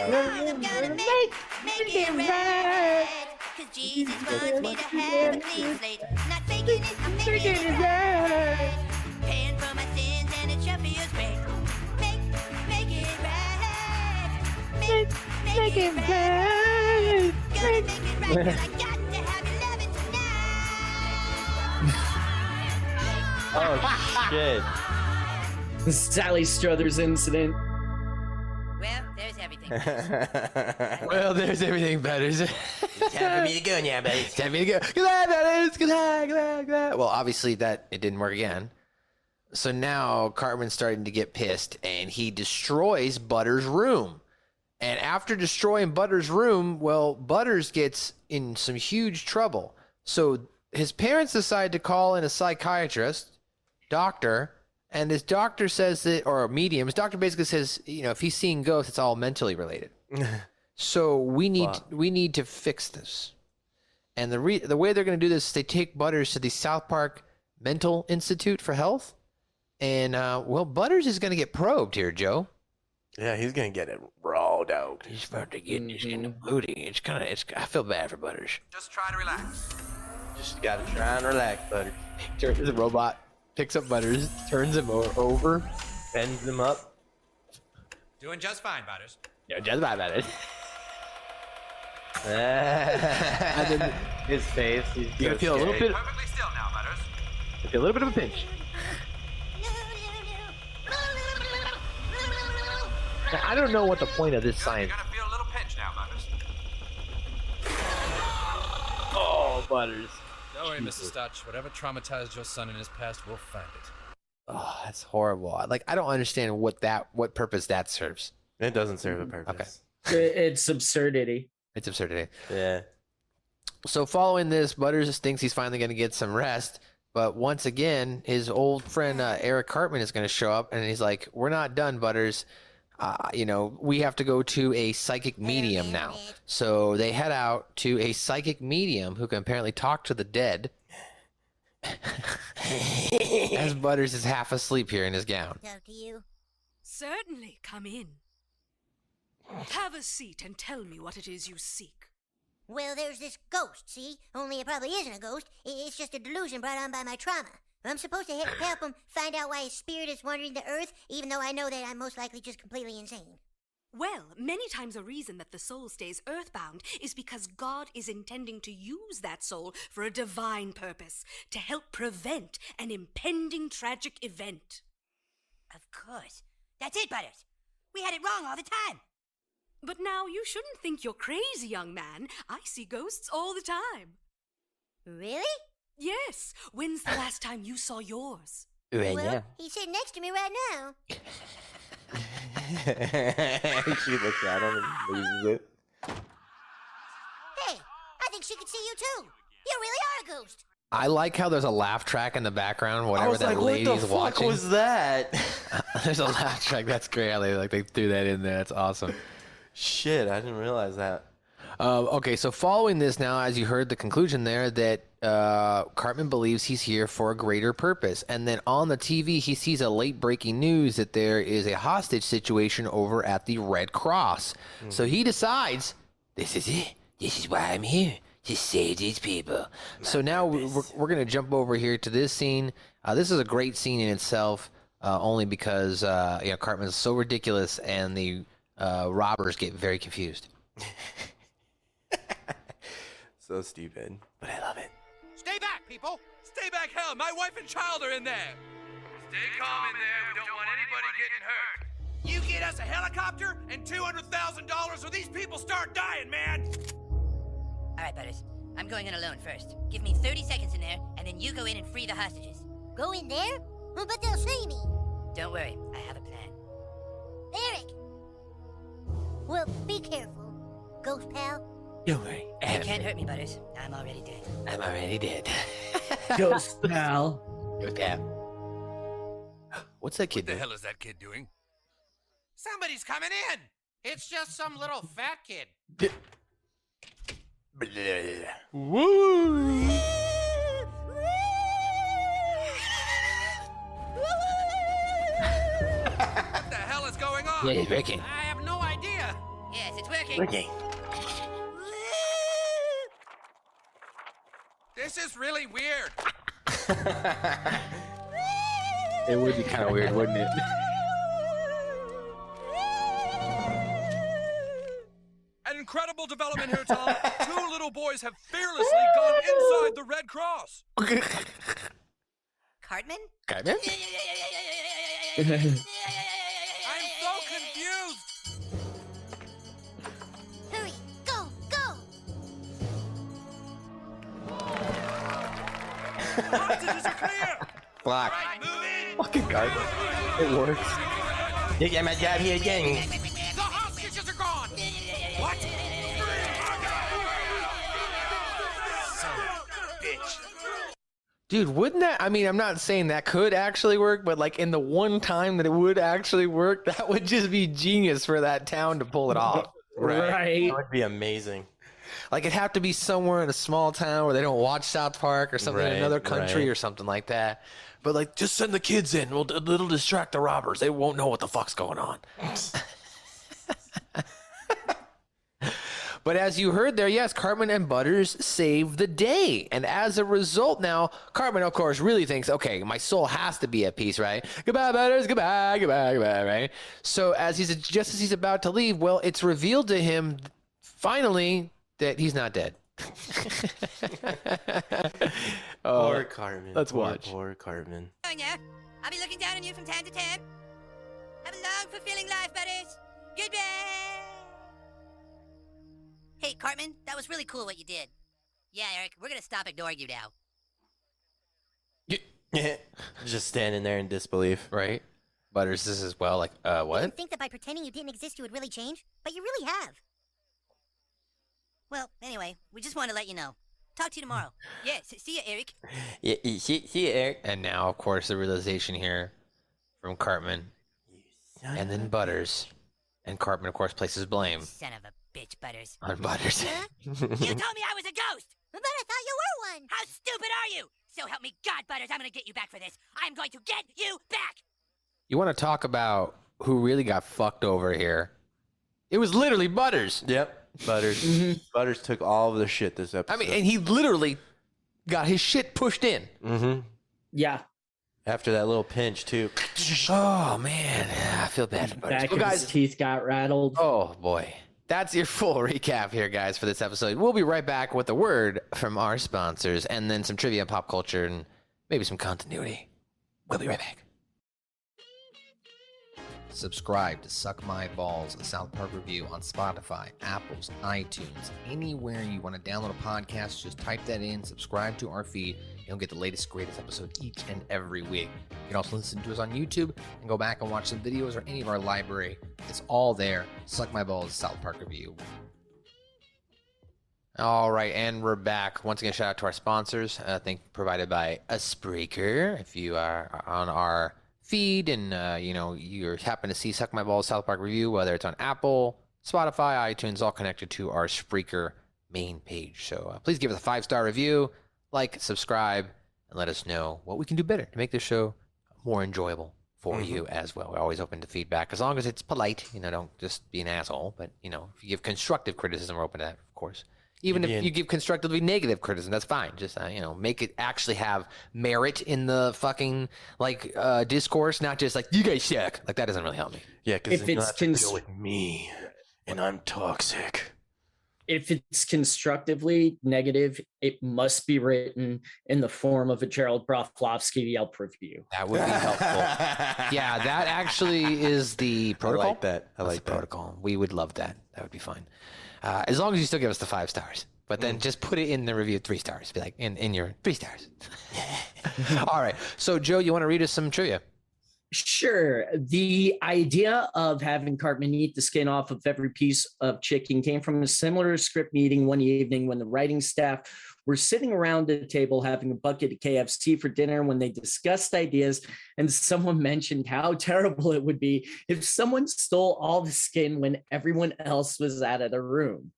along I'm gonna make it right. 'Cause Jesus wants me to have a clean slate. Not faking it, I'm making it right. Paying for my sins and it sure feels great. Make it right. Make it right. Gonna make it right 'cause I got to have you loving tonight. Oh, shit. The Sally Struthers incident. Well, there's everything. Well, there's everything, Butters. Time for me to go now, buddy. Time for me to go. Goodbye, Butters. Goodbye. Well, obviously it didn't work again. So now Cartman's starting to get pissed, and he destroys Butters' room. And after destroying Butters' room, well, Butters gets in some huge trouble. So his parents decide to call in a psychiatrist, doctor, and this doctor says that, or a medium, his doctor basically says, if he's seeing ghosts, it's all mentally related. So we need to fix this. And the way they're going to do this is they take Butters to the South Park Mental Institute for Health. And, Butters is going to get probed here, Joe. Yeah, he's going to get it raw, dog. He's about to get in the booty. I feel bad for Butters. Just try to relax. Just got to try and relax, Butters. The robot picks up Butters, turns him over, bends him up. Doing just fine, Butters. Yeah, just fine, Butters. And then his face. You're going to feel a little bit. Perfectly still now, Butters. You feel a little bit of a pinch. Now, I don't know what the point of this science. You're gonna feel a little pinch now, Butters. Oh, Butters. Don't worry, Mrs. Stutch. Whatever traumatized your son in his past, we'll find it. Oh, that's horrible. I don't understand what purpose that serves. It doesn't serve a purpose. Okay. It's absurdity. It's absurdity. Yeah. So following this, Butters thinks he's finally going to get some rest. But once again, his old friend Eric Cartman is going to show up, and he's like, "We're not done, Butters. We have to go to a psychic medium now." So they head out to a psychic medium who can apparently talk to the dead. As Butters is half asleep here in his gown. Talk to you. Certainly, come in. Have a seat and tell me what it is you seek. Well, there's this ghost, see? Only it probably isn't a ghost. It's just a delusion brought on by my trauma. I'm supposed to help him find out why his spirit is wandering the earth, even though I know that I'm most likely just completely insane. Well, many times a reason that the soul stays earthbound is because God is intending to use that soul for a divine purpose, to help prevent an impending tragic event. Of course. That's it, Butters. We had it wrong all the time. But now you shouldn't think you're crazy, young man. I see ghosts all the time. Really? Yes. When's the last time you saw yours? Well, he's sitting next to me right now. She looks at him and loses it. Hey, I think she could see you too. You really are a ghost. I like how there's a laugh track in the background, whatever that lady's what the fuck watching. was that? There's a laugh track. That's great. They threw that in there. That's awesome. Shit, I didn't realize that. Okay, so following this now, as you heard the conclusion there, that Cartman believes he's here for a greater purpose. And then on the TV, he sees a late breaking news that there is a hostage situation over at the Red Cross. So he decides, this is it. This is why I'm here, to save these people. So now we're going to jump over here to this scene. This is a great scene in itself, only because Cartman's so ridiculous and the robbers get very confused. So stupid, but I love it. Stay back, people! Stay back, hell! My wife and child are in there! Stay calm in there. We don't want anybody getting hurt. You get us a helicopter and $200,000 or these people start dying, man! All right, Butters. I'm going in alone first. Give me 30 seconds in there, and then you go in and free the hostages. Go in there? Oh, but they'll see me. Don't worry. I have a plan. Eric! Well, be careful, ghost pal. Don't worry. You can't hurt me, Butters. I'm already dead. I'm already dead. Ghost pal. Ghost pal. What's that kid What the doing? hell is that kid doing? Somebody's coming in. It's just some little fat kid. Woo! What the hell is going on? Yeah, he's working. I have no idea. Yes, it's working. Working. This is really weird. It would be kind of weird, wouldn't it? An incredible development here, Tom. Two little boys have fearlessly gone inside the Red Cross. Cartman? Cartman? Cartman? I'm so confused. Hurry, go, go! Hostages are clear. Block. Right, move in. Fucking Cartman. It works. You get my job here again. The hostages are gone. What? Son of a bitch. Dude, wouldn't that? I mean, I'm not saying that could actually work, but like in the one time that it would actually work, that would just be genius for that town to pull it off. Right. That would be amazing. Like it'd have to be somewhere in a small town where they don't watch South Park or something in Right, another country right. or something like that. But like, just send the kids in. It'll distract the robbers. They won't know what the fuck's going on. But as you heard there, yes, Cartman and Butters save the day. And as a result now, Cartman, of course, really thinks, okay, my soul has to be at peace, right? Goodbye, Butters, goodbye, goodbye, goodbye, right? So just as he's about to leave, well, it's revealed to him finally that he's not dead. Poor Cartman. Let's watch. Poor Cartman. Yeah, I'll be looking down on you from time to time. Have a long, fulfilling life, Butters. Goodbye. Hey, Cartman, that was really cool what you did. Yeah, Eric, we're gonna stop ignoring you now. Just standing there in disbelief. Right? Butters is as well like, You what? didn't think that by pretending you didn't exist you would really change, but you really have. Well, anyway, we just want to let you know. Talk to you tomorrow. Yeah, see ya, Eric. Yeah, see you, Eric. And now, of course, the realization here from Cartman and then Butters. And Cartman, of course, places blame Son of a bitch, Butters. on Butters. You told me I was a ghost! But I thought you were one. How stupid are you? So help me God, Butters, I'm gonna get you back for this. I'm going to get you back! You want to talk about who really got fucked over here? It was literally Butters. Yep. Butters. Butters took all of the shit this episode. I mean, and he literally got his shit pushed in. Mm-hmm. Yeah. After that little pinch, too. Oh, man. I feel bad for Butters. Back Well, of his teeth got rattled. Oh, boy. That's your full recap here, guys, for this episode. We'll be right back with a word from our sponsors and then some trivia and pop culture and maybe some continuity. We'll be right back. Subscribe to Suck My Balls, a South Park review on Spotify, Apple's, iTunes, anywhere you want to download a podcast. Just type that in, subscribe to our feed, and you'll get the latest, greatest episode each and every week. You can also listen to us on YouTube and go back and watch some videos or any of our library. It's all there. Suck My Balls, South Park review. All right, and we're back. Once again, shout out to our sponsors. I think provided by a Spreaker. If you are on our feed and you happen to see Suck My Balls South Park review, whether it's on Apple, Spotify, iTunes, all connected to our Spreaker main page. So please give us a 5-star review, like, subscribe, and let us know what we can do better to make this show more enjoyable for you as well. We're always open to feedback as long as it's polite. Don't just be an asshole. But if you give constructive criticism, we're open to that, of course. Even if you give constructively negative criticism, that's fine. Just, make it actually have merit in the fucking, discourse, not just like, you guys suck. Like, that doesn't really help me. Yeah, because If you it's have to deal with me, and I'm toxic. If it's constructively negative, it must be written in the form of a Gerald Broflovsky Yelp review. That would be helpful. Yeah, that actually is the protocol. I like that. I like that. Protocol. We would love that. That would be fine. As long as you still give us the 5 stars. But then just put it in the review 3 stars. Be like, in your 3 stars. All right. So, Joe, you want to read us some trivia? Sure. The idea of having Cartman eat the skin off of every piece of chicken came from a similar script meeting one evening when the writing staff were sitting around a table having a bucket of KFC for dinner when they discussed ideas, and someone mentioned how terrible it would be if someone stole all the skin when everyone else was out of the room.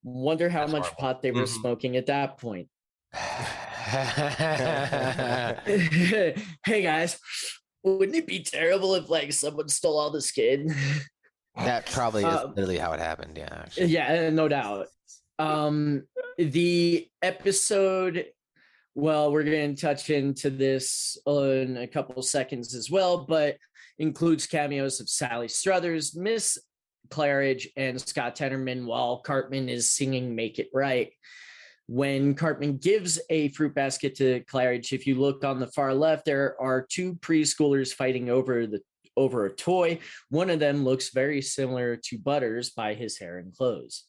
Wonder how much pot they were smoking at that point. Hey guys, wouldn't it be terrible if someone stole all the skin? That probably is literally how it happened. Yeah. Actually. Yeah, no doubt. The episode, well, we're going to touch into this in a couple seconds as well, but includes cameos of Sally Struthers, Miss Claridge, and Scott Tenorman while Cartman is singing Make It Right. When Cartman gives a fruit basket to Claridge, if you look on the far left, there are two preschoolers fighting over a toy. One of them looks very similar to Butters by his hair and clothes.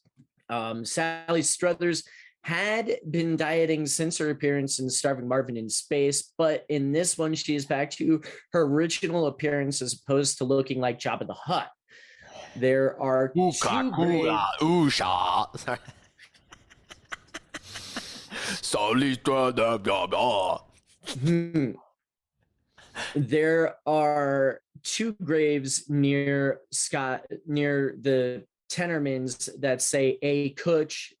Sally Struthers had been dieting since her appearance in Starving Marvin in Space, but in this one, she is back to her original appearance as opposed to looking like Jabba the Hutt. There are There are two graves near the Tenormans that say A. Kutch.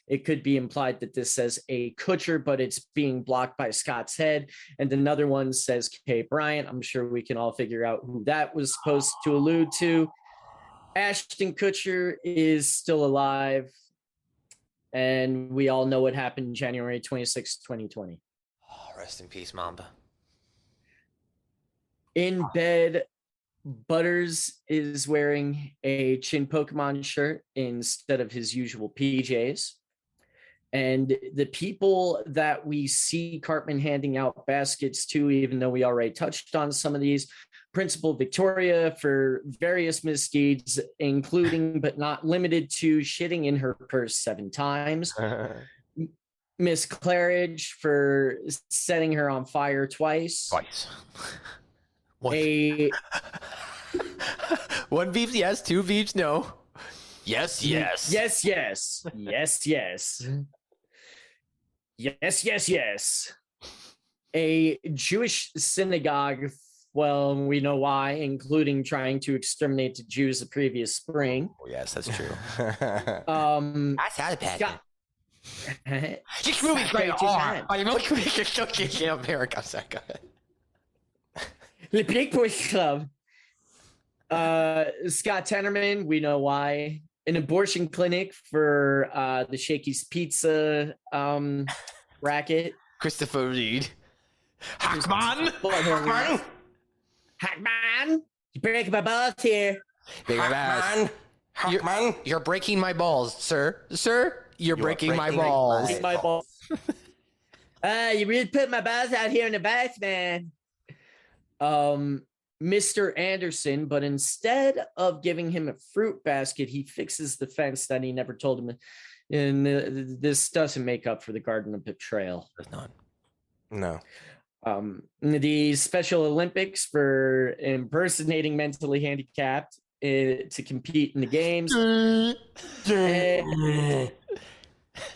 It could be implied that this says A. Kutcher, but it's being blocked by Scott's head. And another one says K. Bryant. I'm sure we can all figure out who that was supposed to allude to. Ashton Kutcher is still alive. And we all know what happened January 26, 2020. Oh, rest in peace, Mamba. In bed, Butters is wearing a Chin Pokemon shirt instead of his usual PJs. And the people that we see Cartman handing out baskets to, even though we already touched on some of these, Principal Victoria for various misdeeds, including but not limited to shitting in her purse 7 times. Miss Claridge for setting her on fire twice. One beeps yes, 2 beeps no. Yes. A Jewish synagogue, well, we know why, including trying to exterminate the Jews the previous spring. Oh, yes, that's true. That's how bad. This movie's great. America, second. The Big Boys Club. Scott Tenorman, we know why. An abortion clinic for the Shakey's Pizza racket. Christopher Reed. Hackman! You break my balls here. You're breaking my balls, sir. Sir, you're breaking my balls. You really put my balls out here in the bath, man. Mr. Anderson, but instead of giving him a fruit basket, he fixes the fence that he never told him. And this doesn't make up for the Garden of Betrayal. Does not. No. The Special Olympics for impersonating mentally handicapped to compete in the games.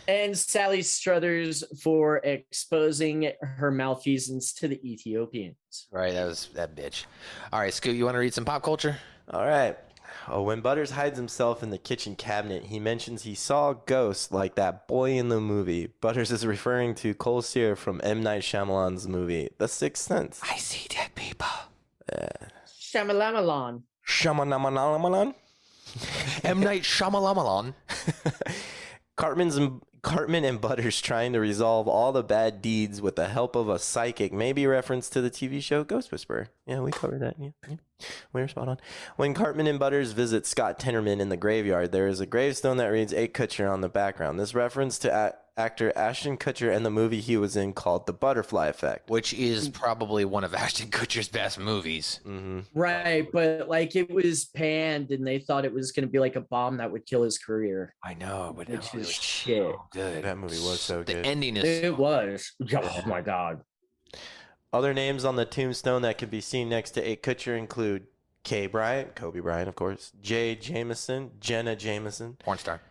And Sally Struthers for exposing her malfeasance to the Ethiopians. Right, that was that bitch. All right, Scoot, you want to read some pop culture? All right. When Butters hides himself in the kitchen cabinet, he mentions he saw a ghost like that boy in the movie. Butters is referring to Cole Sear from M. Night Shyamalan's movie, The Sixth Sense. I see dead people. Shyamalamalan. Shamanamanalan? M. Night Shyamalan. Cartman and Butters trying to resolve all the bad deeds with the help of a psychic, maybe reference to the TV show Ghost Whisperer. Yeah, we covered that. Yeah. We're spot on. When Cartman and Butters visit Scott Tenorman in the graveyard, there is a gravestone that reads A. Kutcher on the background. This reference to actor Ashton Kutcher and the movie he was in called The Butterfly Effect. Which is probably one of Ashton Kutcher's best movies. Mm-hmm. Right, but like it was panned and they thought it was going to be like a bomb that would kill his career. I know, but which is shit. So good. That movie was so good. The ending is... It was. Oh my God. Other names on the tombstone that could be seen next to A. Kutcher include K. Bryant, Kobe Bryant, of course, Jay Jameson, Jenna Jameson, porn star,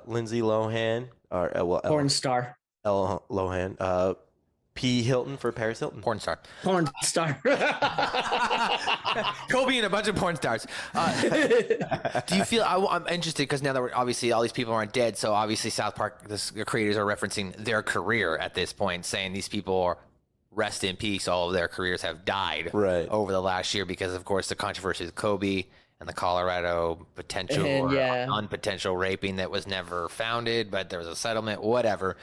Lindsay Lohan, or porn star, L. Lohan, P. Hilton for Paris Hilton, porn star, Kobe and a bunch of porn stars. Do you feel? I'm interested because now that we're obviously all these people aren't dead, so obviously South Park, the creators are referencing their career at this point, saying these people are. Rest in peace. All of their careers have died over the last year because, of course, the controversy of Kobe and the Colorado potential or unpotential raping that was never founded, but there was a settlement, whatever.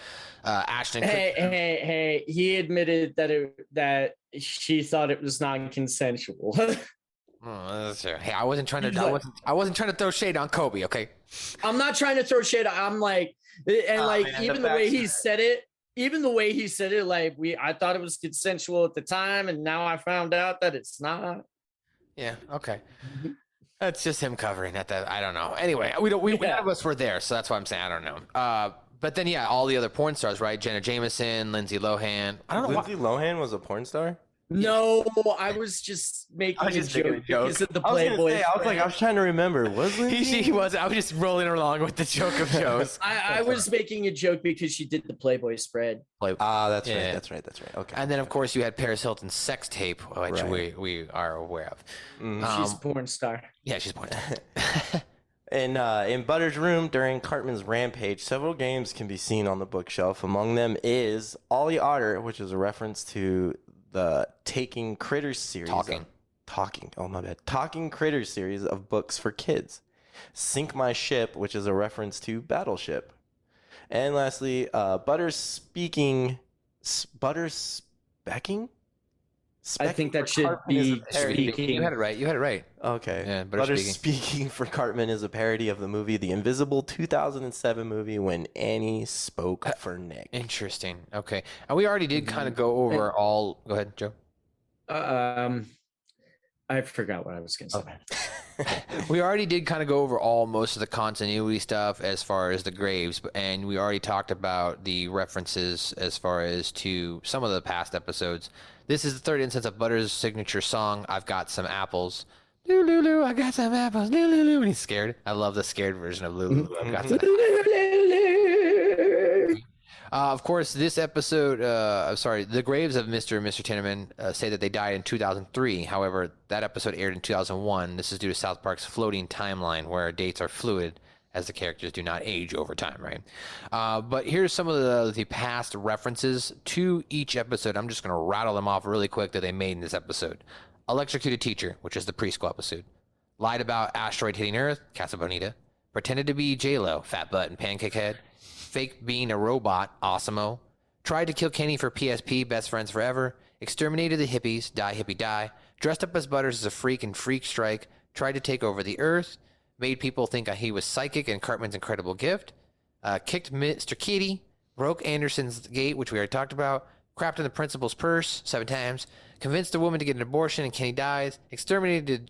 Ashton. Hey! He admitted that she thought it was non-consensual. Hey, I wasn't trying to throw shade on Kobe. Okay. I'm not trying to throw shade. I'm like, and like, man, even the way he said it, like I thought it was consensual at the time, and now I found out that it's not. Yeah. Okay. That's just him covering that. I don't know. Anyway, we none of us were there, so that's why I'm saying I don't know. But then all the other porn stars, right? Jenna Jameson, Lindsay Lohan. I don't know. Lindsay Lohan was a porn star? No, I was just making a joke because of the Playboy. I was trying to remember. Was Lindsay? He was. I was just rolling along with the joke of Joe's. I was making a joke because she did the Playboy spread. That's right. That's right. Okay. And then, of course, you had Paris Hilton's sex tape, which we are aware of. She's a porn star. Yeah, she's a porn star. In Butter's room during Cartman's rampage, several games can be seen on the bookshelf. Among them is Ollie Otter, which is a reference to the Taking Critters series. Talking Critters series of books for kids. Sink My Ship, which is a reference to Battleship. And lastly, Butter's specking. I think that should be speaking. You had it right. Okay. Yeah, Butter speaking for Cartman is a parody of the movie The Invisible 2007 movie When Annie Spoke for Nick. Interesting. Okay. And we already did kind of go over all. Go ahead, Joe. I forgot what I was going to say. We already did kind of go over most of the continuity stuff as far as the graves, and we already talked about the references as far as to some of the past episodes. This is the third instance of Butter's signature song, I've Got Some Apples. Lulu, I got some apples. Lulu, and he's scared. I love the scared version of Lulu. I've got some of course, this episode, the graves of Mr. and Mr. Tinnerman say that they died in 2003. However, that episode aired in 2001. This is due to South Park's floating timeline, where dates are fluid as the characters do not age over time, right? But here's some of the past references to each episode. I'm just going to rattle them off really quick that they made in this episode. Electrocuted Teacher, which is the preschool episode. Lied about asteroid hitting Earth, Casa Bonita. Pretended to be J-Lo, Fat Butt and Pancake Head. Fake being a robot, Awesome-o. Tried to kill Kenny for PSP, Best Friends Forever. Exterminated the hippies, Die Hippie Die. Dressed up as Butters as a freak in Freak Strike. Tried to take over the Earth. Made people think he was psychic in Cartman's Incredible Gift. Kicked Mr. Kitty. Broke Anderson's gate, which we already talked about. Crapped in the principal's purse 7 times. Convinced a woman to get an abortion and Kenny dies.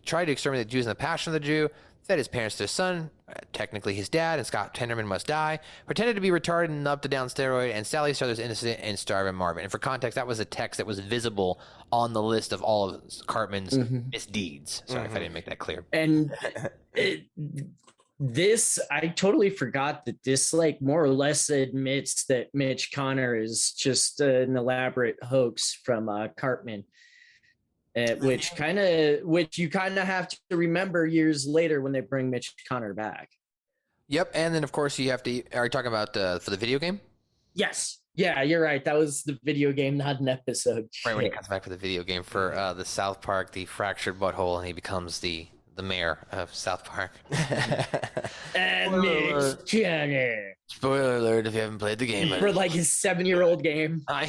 Tried to exterminate the Jews in The Passion of the Jew. Fed his parents to his son, technically his dad, and Scott Tenderman must die. Pretended to be retarded and up to down steroid, and Sally Struthers innocent and Starvin' Marvin. And for context, that was a text that was visible on the list of all of Cartman's misdeeds. Sorry if I didn't make that clear. And I totally forgot that this like more or less admits that Mitch Connor is just an elaborate hoax from Cartman. Which you kind of have to remember years later when they bring Mitch Connor back. Yep, and then of course you have to. Are you talking about for the video game? Yes. Yeah, you're right. That was the video game, not an episode. Right when he comes back for the video game for the South Park, the fractured butthole, and he becomes the mayor of South Park. And Mitch Connor. Spoiler alert if you haven't played the game. For like his 7-year-old game. I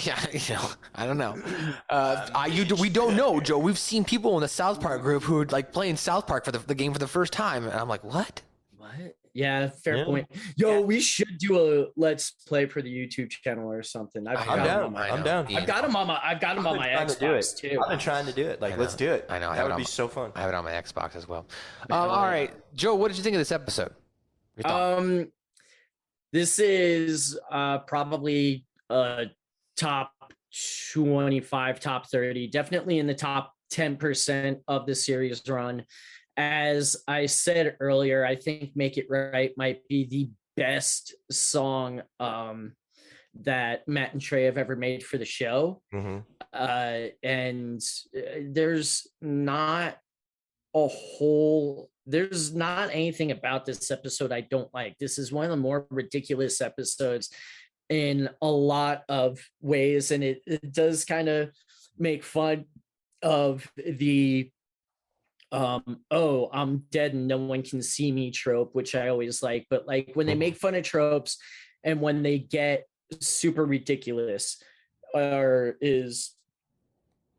don't know. We don't know, Joe. We've seen people in the South Park group who are like playing South Park for the game for the first time. And I'm like, what? Yeah, fair point. Yo, we should do a let's play for the YouTube channel or something. I'm down. I've got him on my Xbox too. I've been trying to do it. Like, let's do it. I know. That would be so fun. I have it on my Xbox as well. All right, Joe, what did you think of this episode? This is probably top 25, top 30, definitely in the top 10% of the series run. As I said earlier, I think Make It Right might be the best song that Matt and Trey have ever made for the show. And there's not anything about this episode I don't like. This is one of the more ridiculous episodes in a lot of ways, and it does kind of make fun of the I'm dead and no one can see me trope, which I always like. But like when they make fun of tropes and when they get super ridiculous is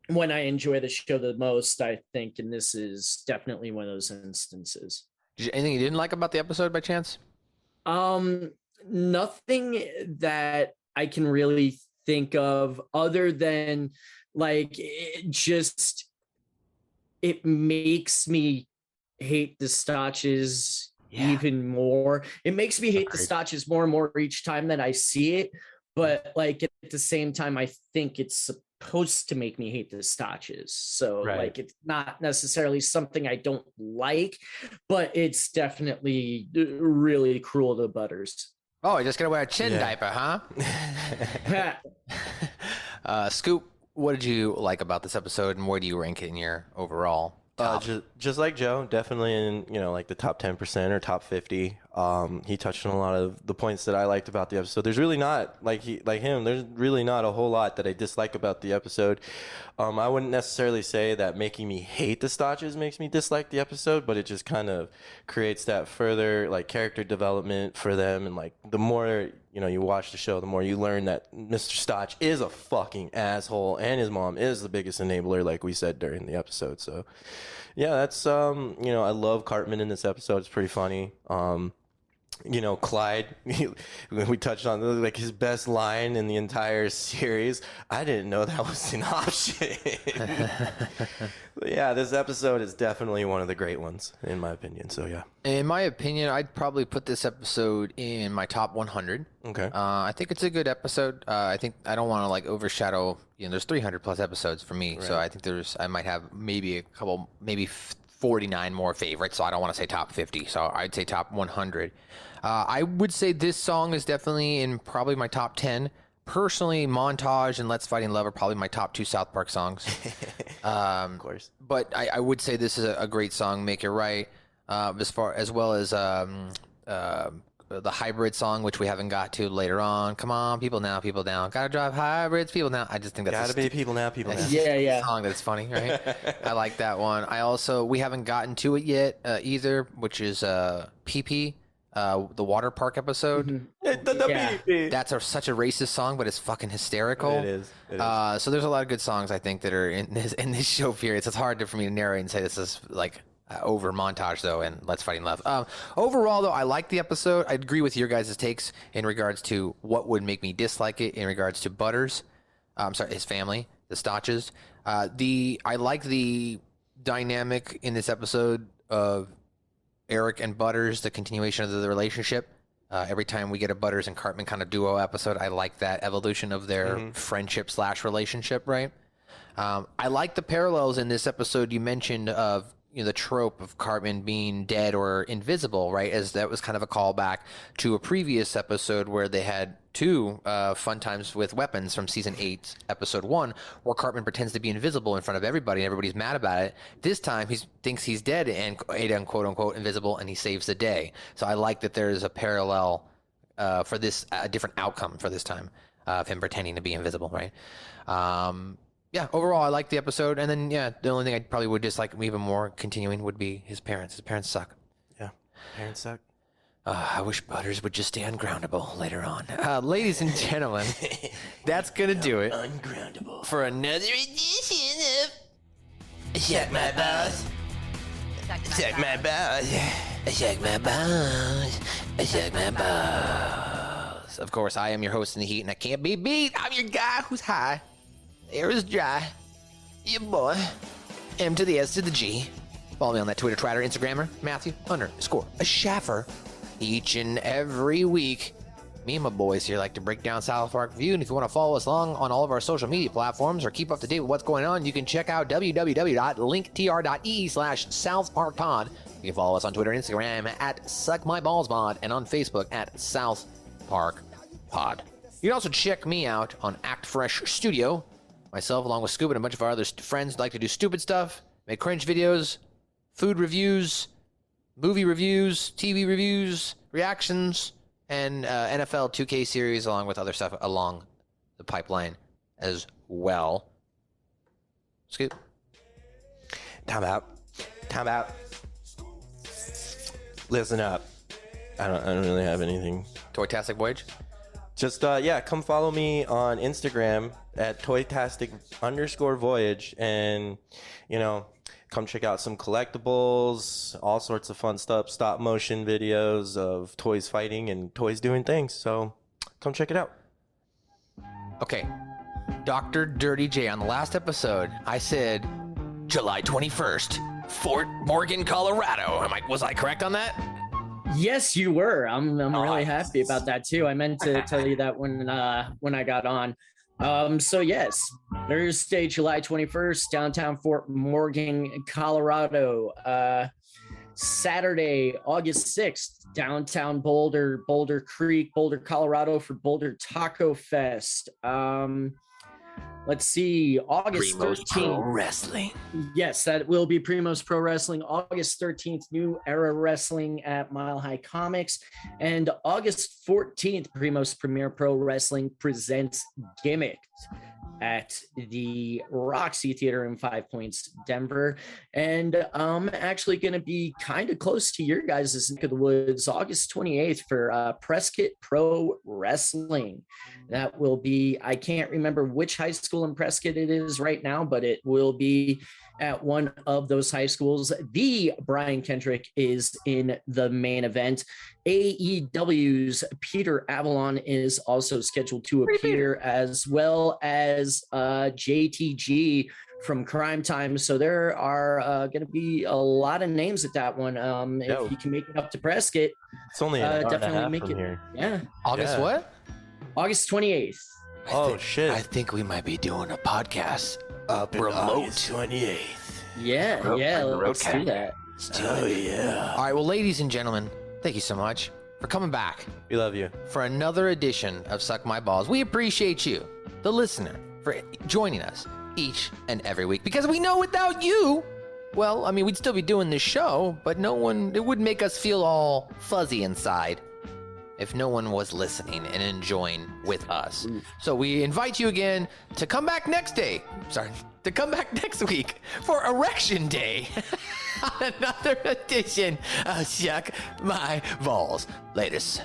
when I enjoy the show the most, I think, and this is definitely one of those instances. Anything you didn't like about the episode by chance? Nothing that I can really think of other than like it makes me hate the Stotches even more. It makes me hate the Stotches more and more each time that I see it. But like at the same time, I think it's supposed to make me hate the Stotches. So like it's not necessarily something I don't like, but it's definitely really cruel to Butters. Oh, you're just gonna wear a chin diaper, huh? Scoop, what did you like about this episode, and where do you rank it in your overall? Just like Joe, definitely in like the top 10% or top 50. He touched on a lot of the points that I liked about the episode. There's really not there's really not a whole lot that I dislike about the episode. I wouldn't necessarily say that making me hate the Stotches makes me dislike the episode, but it just kind of creates that further like character development for them. And like the more you watch the show, the more you learn that Mr. Stotch is a fucking asshole and his mom is the biggest enabler, like we said during the episode. So yeah, that's I love Cartman in this episode. It's pretty funny. Clyde, we touched on like his best line in the entire series. I didn't know that was an option. Yeah, this episode is definitely one of the great ones in my opinion. So yeah, in my opinion, I'd probably put this episode in my top 100. Okay. I think it's a good episode. I think I don't want to like overshadow. There's 300 plus episodes for me, so I think I might have maybe a couple, maybe 49 more favorites. So I don't want to say top 50. So I'd say top 100. I would say this song is definitely in probably my top 10. Personally, Montage and Let's Fighting Love are probably my top 2 South Park songs. Of course. But I would say this is a great song, Make It Right, as well as the hybrid song, which we haven't got to later on. Come on, people now, people down. Gotta drive hybrids, people now. I just think that's gotta be people now, people now. Yeah. Song that's funny, right? I like that one. We haven't gotten to it yet either, which is PP. The water park episode. That's such a racist song, but it's fucking hysterical. It is. So there's a lot of good songs I think that are in this show period. So it's hard for me to narrate and say this is like over Montage though, and Let's Fighting Love. Overall though, I like the episode. I agree with your guys' takes in regards to what would make me dislike it in regards to Butters. I'm sorry, his family, the Stotches. I like the dynamic in this episode of Eric and Butters, the continuation of the relationship. Every time we get a Butters and Cartman kind of duo episode, I like that evolution of their friendship / relationship, right? I like the parallels in this episode you mentioned of the trope of Cartman being dead or invisible, right? As that was kind of a callback to a previous episode where they had 2 fun times with weapons from season 8, episode 1, where Cartman pretends to be invisible in front of everybody and everybody's mad about it. This time he thinks he's dead and quote unquote invisible, and he saves the day. So I like that there's a parallel for this, a different outcome for this time of him pretending to be invisible, right? Yeah, overall, I like the episode. And then, the only thing I probably would dislike even more continuing would be his parents. His parents suck. Yeah, parents suck. I wish Butters would just stay ungroundable later on. Ladies and gentlemen, that's going to do it Ungroundable. for another edition of Suck My Balls. Suck my balls. Suck my balls. Suck my balls. Of course, I am your host in the heat, and I can't be beat. I'm your guy who's high. Air is dry. Your boy. M to the S to the G. Follow me on that Twitter, Twitter, Instagrammer, Matthew_Schaffer. Each and every week, me and my boys here like to break down South Park View. And if you want to follow us along on all of our social media platforms or keep up to date with what's going on, you can check out www.linktr.ee/SouthParkPod. You can follow us on Twitter and Instagram at SuckMyBallsPod and on Facebook at South Park Pod. You can also check me out on Act Fresh Studio. Myself, along with Scuba and a bunch of our other friends, like to do stupid stuff, make cringe videos, food reviews, movie reviews, TV reviews, reactions, and NFL 2K series, along with other stuff along the pipeline as well. Scoop. Time out. Listen up. I don't really have anything. Toytastic Voyage? Just, come follow me on Instagram at Toytastic_Voyage. And, come check out some collectibles, all sorts of fun stuff, stop motion videos of toys fighting and toys doing things. So come check it out. Okay, Dr. Dirty J, on the last episode, I said July 21st, Fort Morgan, Colorado. Was I correct on that? Yes, you were. I'm really happy about that too. I meant to tell you that when I got on. So yes, Thursday, July 21st, downtown Fort Morgan, Colorado. Saturday, August 6th, downtown Boulder Creek, Boulder, Colorado for Boulder Taco Fest. Let's see, August Primo's 13th. Pro Wrestling. Yes, that will be Primo's Pro Wrestling. August 13th, New Era Wrestling at Mile High Comics. And August 14th, Primo's Premier Pro Wrestling presents Gimmicked at the Roxy Theater in 5 Points, Denver. And I'm actually going to be kind of close to your guys' neck of the woods, August 28th for Prescott Pro Wrestling. That will be, I can't remember which high school in Prescott it is right now, but it will be at one of those high schools. The Brian Kendrick is in the main event. AEW's Peter Avalon is also scheduled to appear, as well as JTG from Crime Time. So there are going to be a lot of names at that one. If you can make it up to Prescott, it's only an hour and a definitely half make from it. here. Yeah. August what? August 28th. Shit. I think we might be doing a podcast Up in remote. August 28th. Yeah, let's do that. Yeah. All right, well, ladies and gentlemen, thank you so much for coming back We love you. for another edition of Suck My Balls. We appreciate you, the listener, for joining us each and every week, because we know without you, well, I mean, we'd still be doing this show, but it would make us feel all fuzzy inside if no one was listening and enjoying with us. So we invite you again to come back next week for Erection Day. Another edition of Suck My Balls. Latest.